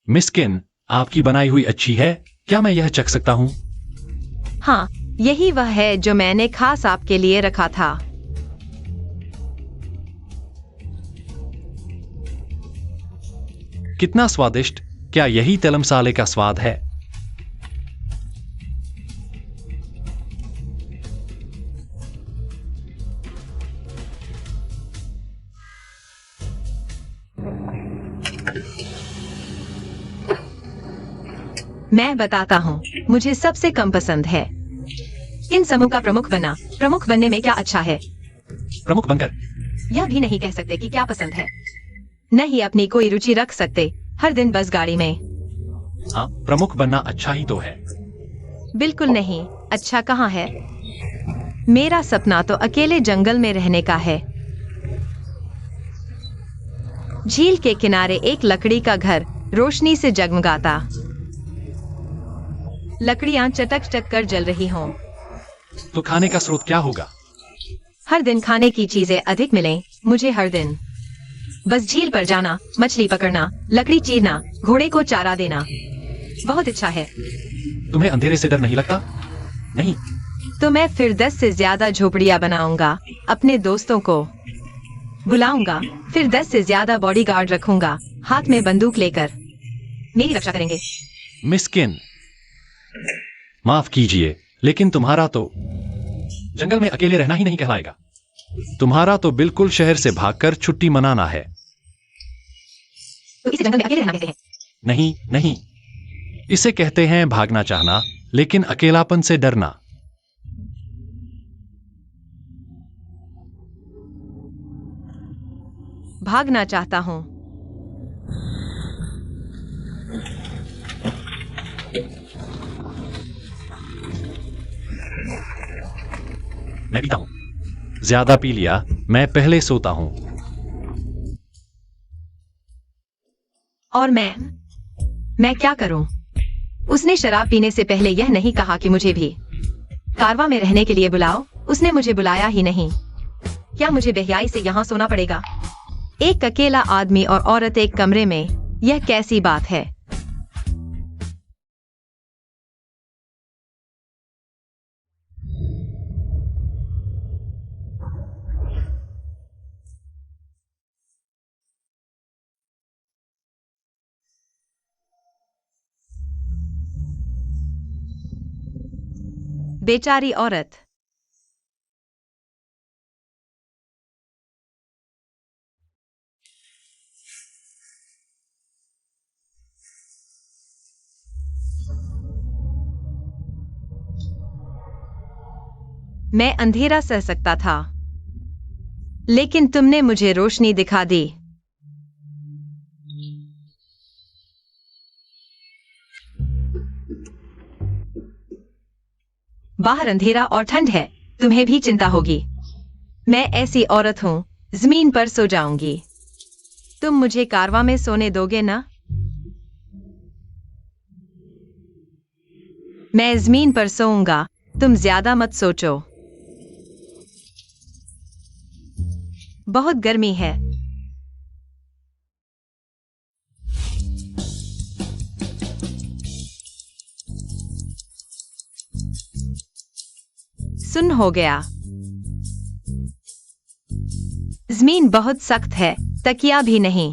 मिस्किन, आपकी बनाई हुई अच्छी है। क्या मैं यह चख सकता हूं? हाँ, यही वह है जो मैंने खास आपके लिए रखा था। कितना स्वादिष्ट। क्या यही तेल मसाले का स्वाद है? मैं बताता हूँ, मुझे सबसे कम पसंद है। इन समूह का प्रमुख बनना। प्रमुख बनने में क्या अच्छा है? प्रमुख बनकर यह भी नहीं कह सकते कि क्या पसंद है। नहीं अपनी कोई रुचि रख सकते, हर दिन बस गाड़ी में। हाँ, प्रमुख बनना अच्छा ही तो है। बिल्कुल नहीं, अच्छा कहाँ है। मेरा सपना तो अकेले जंगल में रहने का है। झील के किनारे एक लकड़ी का घर रोशनी से जगमगाता। लकड़ियां चटक चटक कर जल रही हों। तो खाने का स्रोत क्या होगा? हर दिन खाने की चीजें अधिक मिलें मुझे हर दिन। बस झील पर जाना, मछली पकड़ना, लकड़ी चीरना, घोड़े को चारा देना। बहुत इच्छा है। तुम्हें अंधेरे से डर नहीं लगता? नहीं। तो मैं फिर 10 से ज्यादा झोपड़ियां बनाऊंगा, अपने दोस्तों को बुलाऊंगा, फिर 10 से ज्यादा बॉडीगार्ड रखूंगा, हाथ में बंदूक लेकर। मेरी रक्षा करेंगे। मिस्किन, माफ कीजिए, लेकिन तुम्हारा तो जंगल में अकेले रहना ही नहीं कहलाएगा। तुम्हारा तो बिल्कुल शहर से भागकर छुट्टी मनाना है। तो इसे जंगल में अकेले रहना कहते हैं। नहीं नहीं, इसे कहते हैं भागना चाहना, लेकिन अकेलापन से डरना। भागना चाहता हूँ। मैं पीता हूं, ज्यादा पी लिया, मैं पहले सोता हूं। और मैं क्या करूं? उसने शराब पीने से पहले यह नहीं कहा कि मुझे भी कारवा में रहने के लिए बुलाओ। उसने मुझे बुलाया ही नहीं। क्या मुझे बेहयाई से यहाँ सोना पड़ेगा? एक अकेला आदमी और औरत एक कमरे में, यह कैसी बात है? बेचारी औरत। मैं अंधेरा सह सकता था, लेकिन तुमने मुझे रोशनी दिखा दी। बाहर अंधेरा और ठंड है, तुम्हें भी चिंता होगी। मैं ऐसी औरत हूं, जमीन पर सो जाऊंगी। तुम मुझे कारवा में सोने दोगे ना? मैं जमीन पर सोऊंगा, तुम ज्यादा मत सोचो। बहुत गर्मी है। सुन्न हो गया। जमीन बहुत सख्त है, तकिया भी नहीं।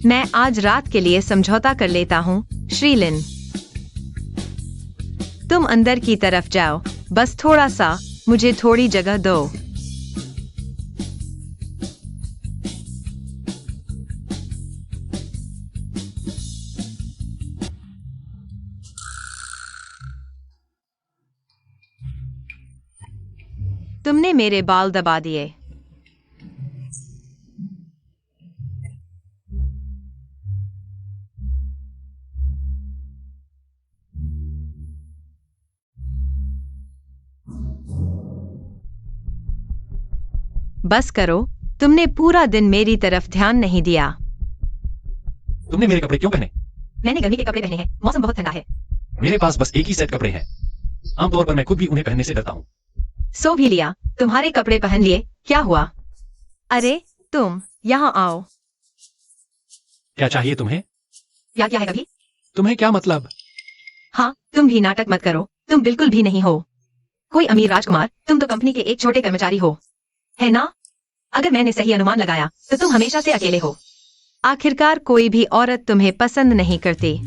मैं आज रात के लिए समझौता कर लेता हूँ, श्रीलिन। तुम अंदर की तरफ जाओ, बस थोड़ा सा, मुझे थोड़ी जगह दो। तुमने मेरे बाल दबा दिए। बस करो, तुमने पूरा दिन मेरी तरफ ध्यान नहीं दिया। तुमने मेरे कपड़े क्यों पहने? मैंने गर्मी के कपड़े पहने हैं, मौसम बहुत ठंडा है। मेरे पास बस एक ही सेट कपड़े हैं। आमतौर पर मैं खुद भी उन्हें पहनने से डरता हूँ। सो भी लिया, तुम्हारे कपड़े पहन लिए, क्या हुआ? अरे तुम यहाँ आओ। क्या चाहिए तुम्हें? क्या क्या है कभी? तुम्हें क्या मतलब? हाँ, तुम भी नाटक मत करो, तुम बिल्कुल भी नहीं हो कोई अमीर राजकुमार। तुम तो कंपनी के एक छोटे कर्मचारी हो, है ना? अगर मैंने सही अनुमान लगाया तो तुम हमेशा से अकेले हो। आखिरकार कोई भी औरत तुम्हें पसंद नहीं करती।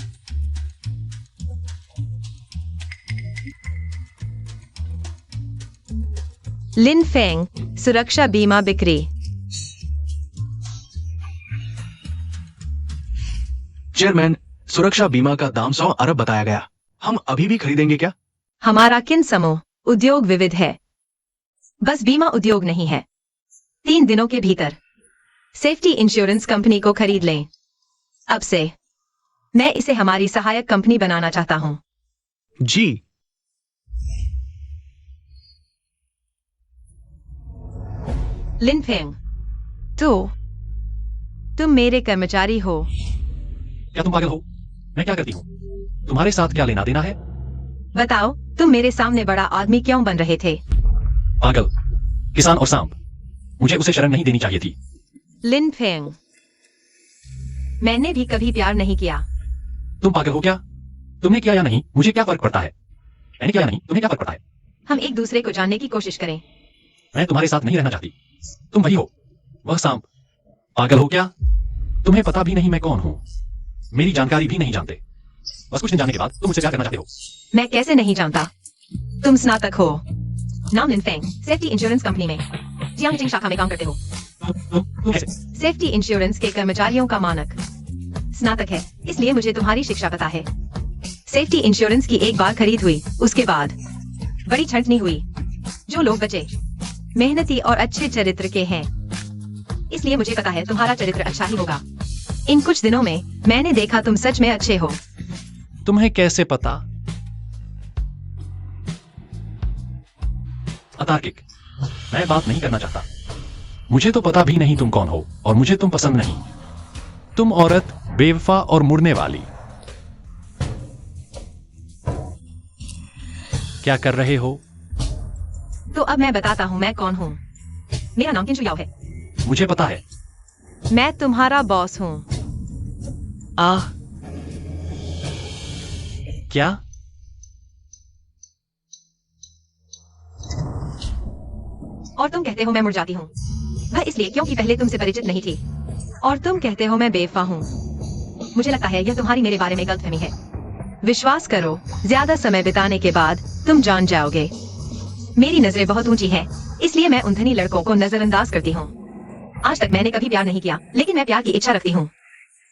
लिन फेंग, सुरक्षा बीमा बिक्री। चेयरमैन, सुरक्षा बीमा का दाम 100 अरब बताया गया। हम अभी भी खरीदेंगे क्या? हमारा किन समूह उद्योग विविध है, बस बीमा उद्योग नहीं है। 3 दिनों के भीतर सेफ्टी इंश्योरेंस कंपनी को खरीद लें। अब से मैं इसे हमारी सहायक कंपनी बनाना चाहता हूं। जी। लिन फेंग, तुम मेरे कर्मचारी हो। क्या तुम पागल हो? मैं क्या करती हूँ? तुम्हारे साथ क्या लेना देना है? बताओ, तुम मेरे सामने बड़ा आदमी क्यों बन रहे थे? पागल, किसान और सांप। मुझे उसे शरण नहीं देनी चाहिए थी। लिन फेंग, मैंने भी कभी प्यार नहीं किया। तुम पागल हो क्या? तुमने किया या नहीं, मुझे क्या फर्क पड़ता है? मैंने किया या नहीं, तुम्हें क्या फर्क पड़ता है? हम एक दूसरे को जानने की कोशिश करें। मैं तुम्हारे साथ नहीं रहना चाहती। तुम वही हो, वह सांप। पागल हो क्या? तुम्हें पता भी नहीं मैं कौन हूँ। मेरी जानकारी भी नहीं जानते। बस कुछ दिन जानने के बाद तुम मुझसे प्यार करना चाहते हो। मैं कैसे नहीं जानता? तुम स्नातक हो। नाम लिन फेंग, सेफ्टी इंश्योरेंस कंपनी में जियांगजिंग शाखा में काम करते हो। कैसे? सेफ्टी इंश्योरेंस के कर्मचारियों का मानक स्नातक है, इसलिए मुझे तुम्हारी शिक्षा पता है। सेफ्टी इंश्योरेंस की एक बार खरीद हुई, उसके बाद बड़ी छंटनी हुई। जो लोग बचे मेहनती और अच्छे चरित्र के हैं, इसलिए मुझे पता है तुम्हारा चरित्र अच्छा ही होगा। इन कुछ दिनों में मैंने देखा तुम सच में अच्छे हो। तुम्हें कैसे पता? अतार्किक, मैं बात नहीं करना चाहता। मुझे तो पता भी नहीं तुम कौन हो, और मुझे तुम पसंद नहीं। तुम औरत, बेवफा और मुड़ने वाली। क्या कर रहे हो? तो अब मैं बताता हूँ मैं कौन हूँ। मेरा नाम किंचु याओ है। मुझे पता है। मैं तुम्हारा बॉस हूँ। आह, क्या? और तुम कहते हो मैं मुड़ जाती हूँ, वह इसलिए क्योंकि पहले तुमसे परिचित नहीं थी। और तुम कहते हो मैं बेवफा हूँ। मुझे लगता है यह तुम्हारी मेरे बारे में गलतफहमी है। विश्वास करो, ज्यादा समय बिताने के बाद तुम जान जाओगे। मेरी नजरें बहुत ऊंची हैं, इसलिए मैं उन धनी लड़कों को नजरअंदाज करती हूँ। आज तक मैंने कभी प्यार नहीं किया, लेकिन मैं प्यार की इच्छा रखती हूँ।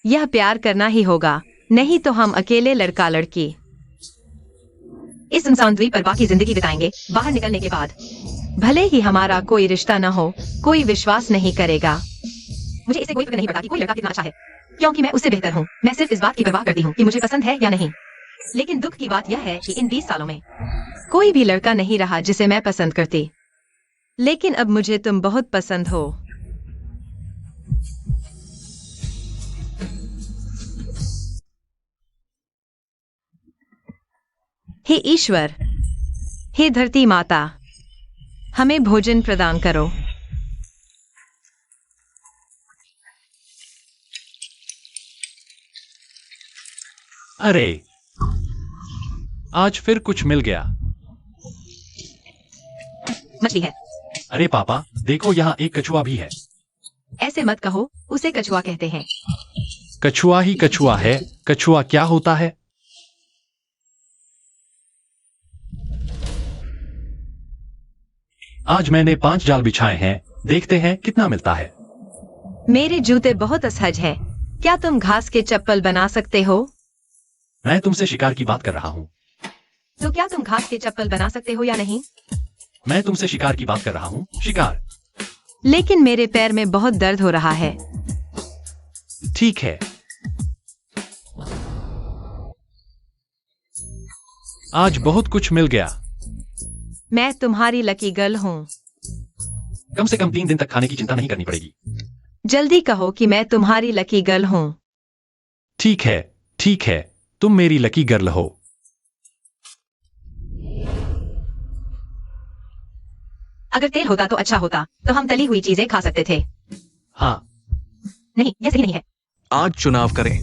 यह प्यार करना ही होगा, नहीं तो हम अकेले लड़का लड़की इस सुनसान द्वीप पर बाकी जिंदगी बिताएंगे। बाहर निकलने के बाद भले ही हमारा कोई रिश्ता न हो, कोई विश्वास नहीं करेगा। मुझे इसे कोई फिक्र नहीं पड़ता कि कोई लड़का कितना अच्छा है, क्योंकि मैं उससे बेहतर हूँ। मैं सिर्फ इस बात की परवाह करती हूँ कि मुझे पसंद है या नहीं। लेकिन दुख की बात यह है कि इन 20 सालों में कोई भी लड़का नहीं रहा जिसे मैं पसंद करती। लेकिन अब मुझे तुम बहुत पसंद हो। हे ईश्वर, हे धरती माता, हमें भोजन प्रदान करो। अरे, आज फिर कुछ मिल गया। मछली है। अरे पापा, देखो यहाँ एक कछुआ भी है। ऐसे मत कहो, उसे कछुआ कहते हैं। कछुआ ही कछुआ है। कछुआ क्या होता है? आज मैंने 5 जाल बिछाए हैं, देखते हैं कितना मिलता है। मेरे जूते बहुत असहज हैं। क्या तुम घास के चप्पल बना सकते हो? मैं तुमसे शिकार की बात कर रहा हूँ। तो क्या तुम घास के चप्पल बना सकते हो या नहीं? मैं तुमसे शिकार की बात कर रहा हूँ। शिकार। लेकिन मेरे पैर में बहुत दर्द हो रहा है। ठीक है। आज बहुत कुछ मिल गया। मैं तुम्हारी लकी गर्ल हूँ। कम से कम 3 दिन तक खाने की चिंता नहीं करनी पड़ेगी। जल्दी कहो कि मैं तुम्हारी लकी गर्ल हूँ। ठीक है, ठीक है, तुम मेरी लकी गर्ल हो। अगर तेल होता तो अच्छा होता, तो हम तली हुई चीजें खा सकते थे। हाँ। नहीं, यह सही नहीं है। आज चुनाव करें।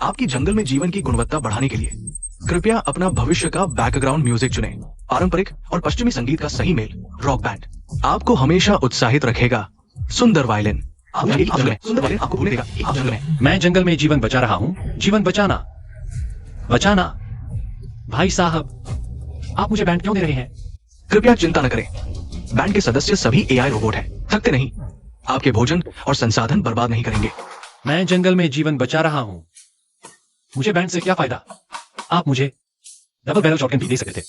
आपकी जंगल में जीवन की गुणवत्ता बढ़ाने के लिए कृपया अपना भविष्य का बैकग्राउंड म्यूजिक चुनें। पारंपरिक और पश्चिमी संगीत का सही मेल, रॉक बैंड आपको हमेशा उत्साहित रखेगा। सुंदर वायलिन सुंदर वायलिन आपको भूल देगा। आप जंगल में मैं जंगल में जीवन बचा रहा हूँ। जीवन बचाना, बचाना। भाई साहब, आप मुझे बैंड क्यों दे रहे हैं? कृपया चिंता न करें। बैंड के सदस्य सभी एआई रोबोट हैं, थकते नहीं, आपके भोजन और संसाधन बर्बाद नहीं करेंगे। मैं जंगल में जीवन बचा रहा हूँ। मुझे बैंड से क्या फायदा? आप मुझे डबल बैरल शॉटगन भी दे सकते थे।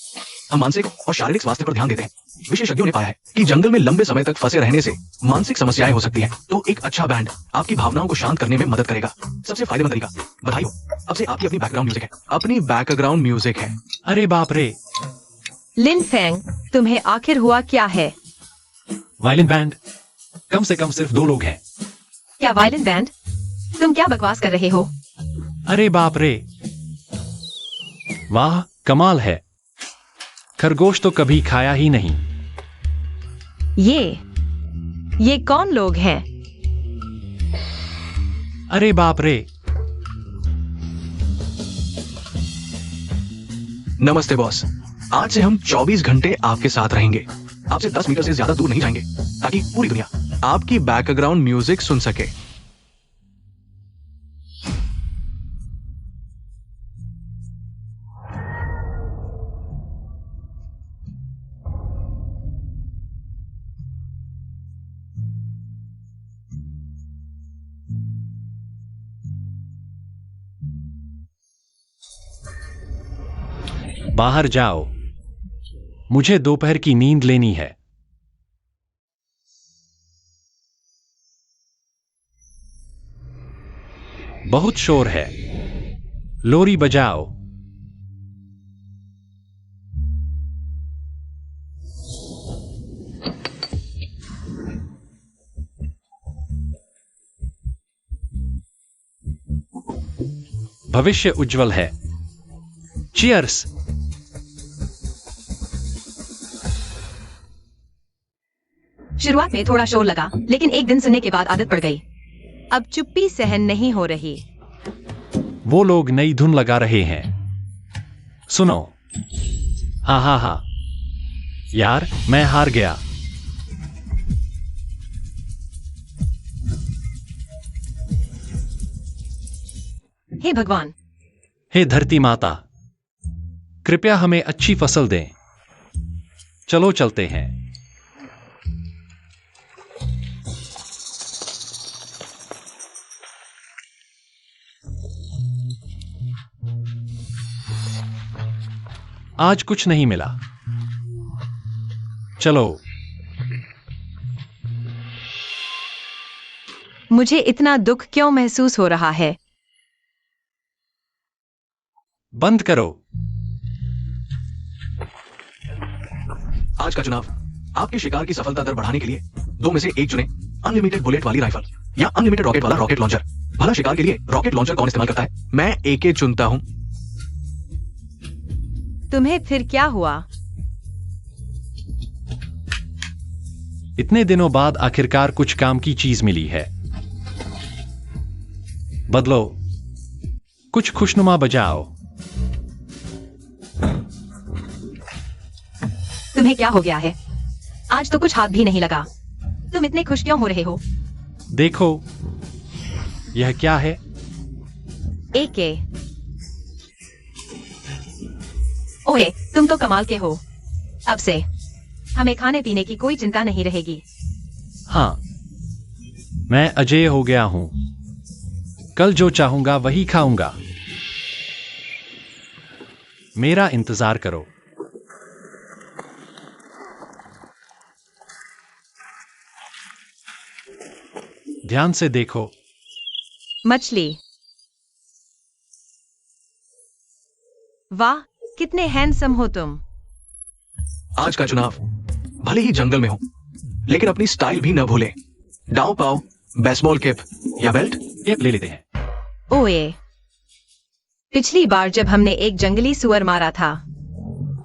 हम मानसिक और शारीरिक स्वास्थ्य पर ध्यान देते हैं। विशेषज्ञों ने पाया है कि जंगल में लंबे समय तक फंसे रहने से मानसिक समस्याएं हो सकती हैं। तो एक अच्छा बैंड आपकी भावनाओं को शांत करने में मदद करेगा। सबसे फायदेमंद तरीका, बधाई हो, अब से आपकी अपनी बैकग्राउंड म्यूजिक है। अपनी बैकग्राउंड म्यूजिक है। अरे बाप रे। लिन फेंग, तुम्हें आखिर हुआ क्या है? Violin band. कम से कम सिर्फ 2 लोग हैं। क्या वायलिन बैंड? तुम क्या बकवास कर रहे हो? अरे बाप रे। वाह, कमाल है। खरगोश तो कभी खाया ही नहीं। ये कौन लोग हैं? अरे बाप रे। नमस्ते बॉस, आज से हम 24 घंटे आपके साथ रहेंगे। आपसे 10 मीटर से ज्यादा दूर नहीं जाएंगे, ताकि पूरी दुनिया आपकी बैकग्राउंड म्यूजिक सुन सके। बाहर जाओ, मुझे दोपहर की नींद लेनी है। बहुत शोर है, लोरी बजाओ। भविष्य उज्जवल है। चीयर्स। शुरुआत में थोड़ा शोर लगा, लेकिन एक दिन सुनने के बाद आदत पड़ गई। अब चुप्पी सहन नहीं हो रही। वो लोग नई धुन लगा रहे हैं। सुनो। हा हा हा। यार, मैं हार गया। हे भगवान, हे धरती माता, कृपया हमें अच्छी फसल दें। चलो चलते हैं। आज कुछ नहीं मिला। चलो। मुझे इतना दुख क्यों महसूस हो रहा है? बंद करो। आज का चुनाव आपके शिकार की सफलता दर बढ़ाने के लिए दो में से एक चुने। अनलिमिटेड बुलेट वाली राइफल या अनलिमिटेड रॉकेट वाला रॉकेट लॉन्चर। भला शिकार के लिए रॉकेट लॉन्चर कौन इस्तेमाल करता है? मैं एके चुनता हूं। तुम्हें फिर क्या हुआ? इतने दिनों बाद आखिरकार कुछ काम की चीज मिली है। बदलो। कुछ खुशनुमा बजाओ। तुम्हें क्या हो गया है? आज तो कुछ हाथ भी नहीं लगा। तुम इतने खुश क्यों हो रहे हो? देखो, यह क्या है? एके। ओए, तुम तो कमाल के हो। अब से हमें खाने पीने की कोई चिंता नहीं रहेगी। हाँ, मैं अजय हो गया हूं। कल जो चाहूंगा वही खाऊंगा। मेरा इंतजार करो। ध्यान से देखो। मछली। वाह, कितने हैंडसम हो तुम। आज का चुनाव भले ही जंगल में हो, लेकिन अपनी स्टाइल भी न भूलें। डाउ पाव, बेसबॉल कैप या बेल्ट। कैप ले लेते हैं। ओए, पिछली बार जब हमने एक जंगली सुअर मारा था,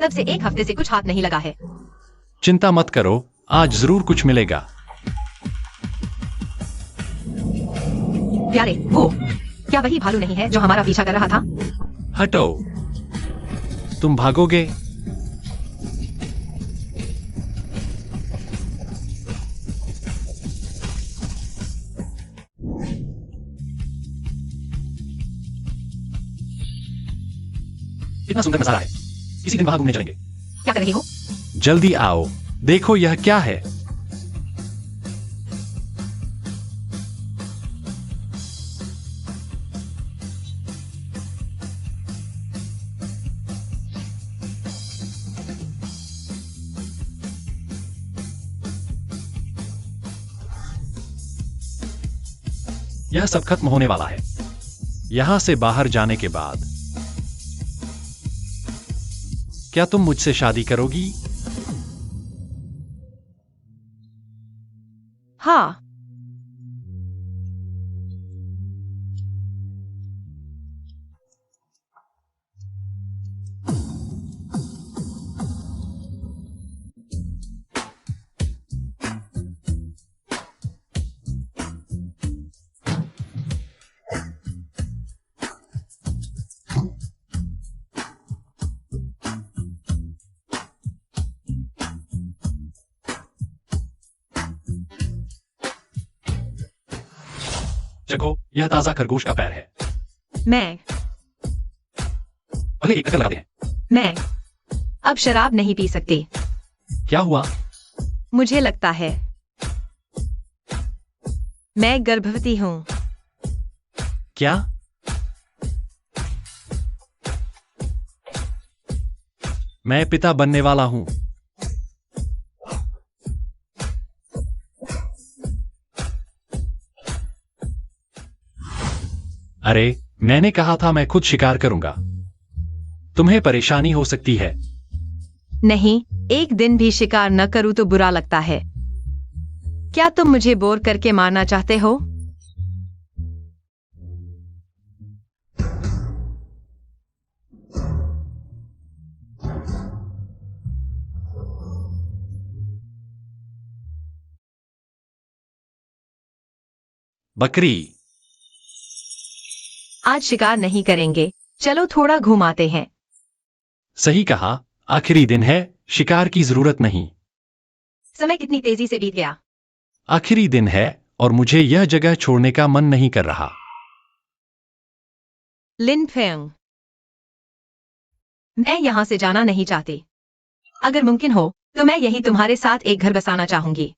तब से एक हफ्ते से कुछ हाथ नहीं लगा है। चिंता मत करो, आज जरूर कुछ मिलेगा। प्यारे, वो क्या वही भालू नहीं है जो हमारा पीछा कर रहा था? हटो। तुम भागोगे? कितना सुंदर नजारा है। किसी दिन वहां घूमने चलेंगे। क्या कर रही हो? जल्दी आओ, देखो यह क्या है। यह सब खत्म होने वाला है। यहां से बाहर जाने के बाद क्या तुम मुझसे शादी करोगी? हाँ। चखो, यह ताजा खरगोश का पैर है। मैं भले एक टक्कर लगाते हैं। मैं अब शराब नहीं पी सकती। क्या हुआ? मुझे लगता है मैं गर्भवती हूँ। क्या? मैं पिता बनने वाला हूं। अरे, मैंने कहा था मैं खुद शिकार करूंगा। तुम्हें परेशानी हो सकती है। नहीं, एक दिन भी शिकार न करूं तो बुरा लगता है। क्या तुम मुझे बोर करके मारना चाहते हो? बकरी। आज शिकार नहीं करेंगे, चलो थोड़ा घुमाते हैं। सही कहा, आखिरी दिन है, शिकार की जरूरत नहीं। समय कितनी तेजी से बीत गया। आखिरी दिन है और मुझे यह जगह छोड़ने का मन नहीं कर रहा। लिन फेंग, मैं यहां से जाना नहीं चाहती। अगर मुमकिन हो तो मैं यहीं तुम्हारे साथ एक घर बसाना चाहूंगी।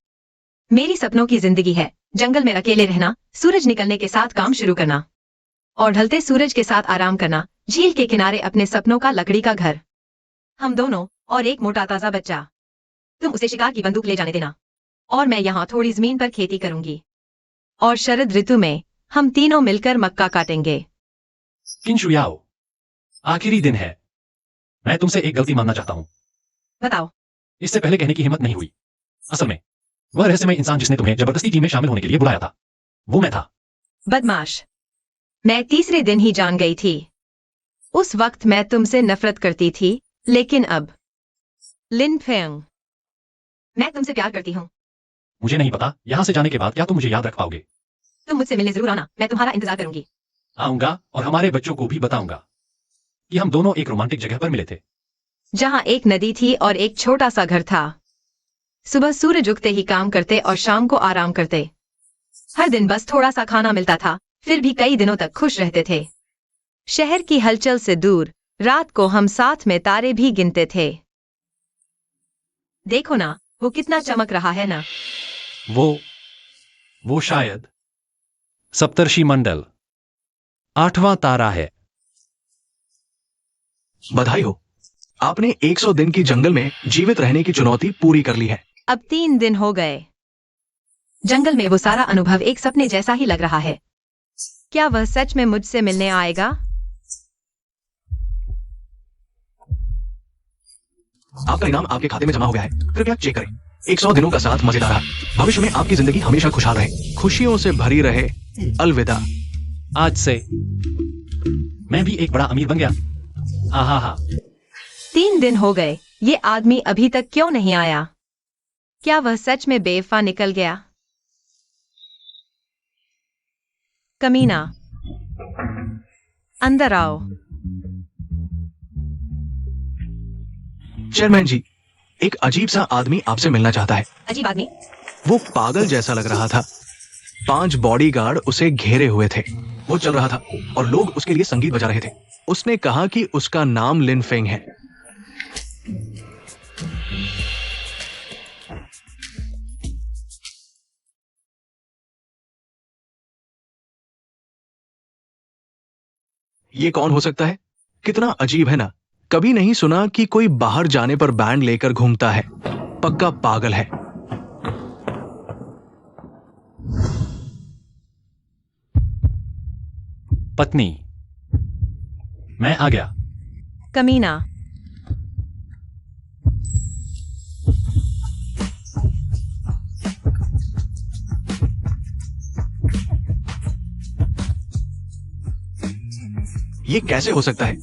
मेरी सपनों की जिंदगी है, जंगल में अकेले रहना, सूरज निकलने के साथ काम शुरू करना और ढलते सूरज के साथ आराम करना, झील के किनारे अपने सपनों का लकड़ी का घर। हम दोनों और एक मोटा ताजा बच्चा। तुम उसे शिकार की बंदूक ले जाने देना और मैं यहाँ थोड़ी जमीन पर खेती करूंगी और शरद ऋतु में हम तीनों मिलकर मक्का काटेंगे। किंशुयाओ, आखिरी दिन है। मैं तुमसे एक गलती मानना चाहता हूं। बताओ। इससे पहले कहने की हिम्मत नहीं हुई। असल में वह रहस्यमय इंसान जिसने तुम्हें जबरदस्ती टीम में शामिल होने के लिए बुलाया था, वो मैं था। बदमाश, मैं तीसरे दिन ही जान गई थी। उस वक्त मैं तुमसे नफरत करती थी, लेकिन अब लिन फेंग, मैं तुमसे प्यार करती हूँ। मुझे नहीं पता यहां से जाने के बाद क्या तुम मुझे याद रख पाओगे। तुम मुझसे मिलने जरूर आना, मैं तुम्हारा इंतजार करूंगी। आऊंगा और हमारे बच्चों को भी बताऊंगा कि हम दोनों एक रोमांटिक जगह पर मिले थे, जहां एक नदी थी और एक छोटा सा घर था। सुबह सूरज उगते ही काम करते और शाम को आराम करते। हर दिन बस थोड़ा सा खाना मिलता था, फिर भी कई दिनों तक खुश रहते थे। शहर की हलचल से दूर रात को हम साथ में तारे भी गिनते थे। देखो ना, वो कितना चमक रहा है ना। वो शायद सप्तर्षि मंडल 8वां तारा है। बधाई हो, आपने 100 दिन की जंगल में जीवित रहने की चुनौती पूरी कर ली है। अब 3 दिन हो गए। जंगल में वो सारा अनुभव एक सपने जैसा ही लग रहा है। क्या वह सच में मुझसे मिलने आएगा? आपका इनाम आपके खाते में जमा हो गया है, कृपया चेक करें। 100 दिनों का साथ मजेदार रहा। भविष्य में आपकी जिंदगी हमेशा खुशहाल रहे, खुशियों से भरी रहे। अलविदा। आज से मैं भी एक बड़ा अमीर बन गया। आहा। 3 दिन हो गए, ये आदमी अभी तक क्यों नहीं आया? क्या वह सच में बेवफा निकल गया? कमीना, अंदर आओ। चेयरमैन जी, एक अजीब सा आदमी आपसे मिलना चाहता है। अजीब आदमी? वो पागल जैसा लग रहा था। 5 बॉडीगार्ड उसे घेरे हुए थे। वो चल रहा था और लोग उसके लिए संगीत बजा रहे थे। उसने कहा कि उसका नाम लिन फेंग है। ये कौन हो सकता है? कितना अजीब है ना। कभी नहीं सुना कि कोई बाहर जाने पर बैंड लेकर घूमता है। पक्का पागल है। पत्नी, मैं आ गया। कमीना, ये कैसे हो सकता है?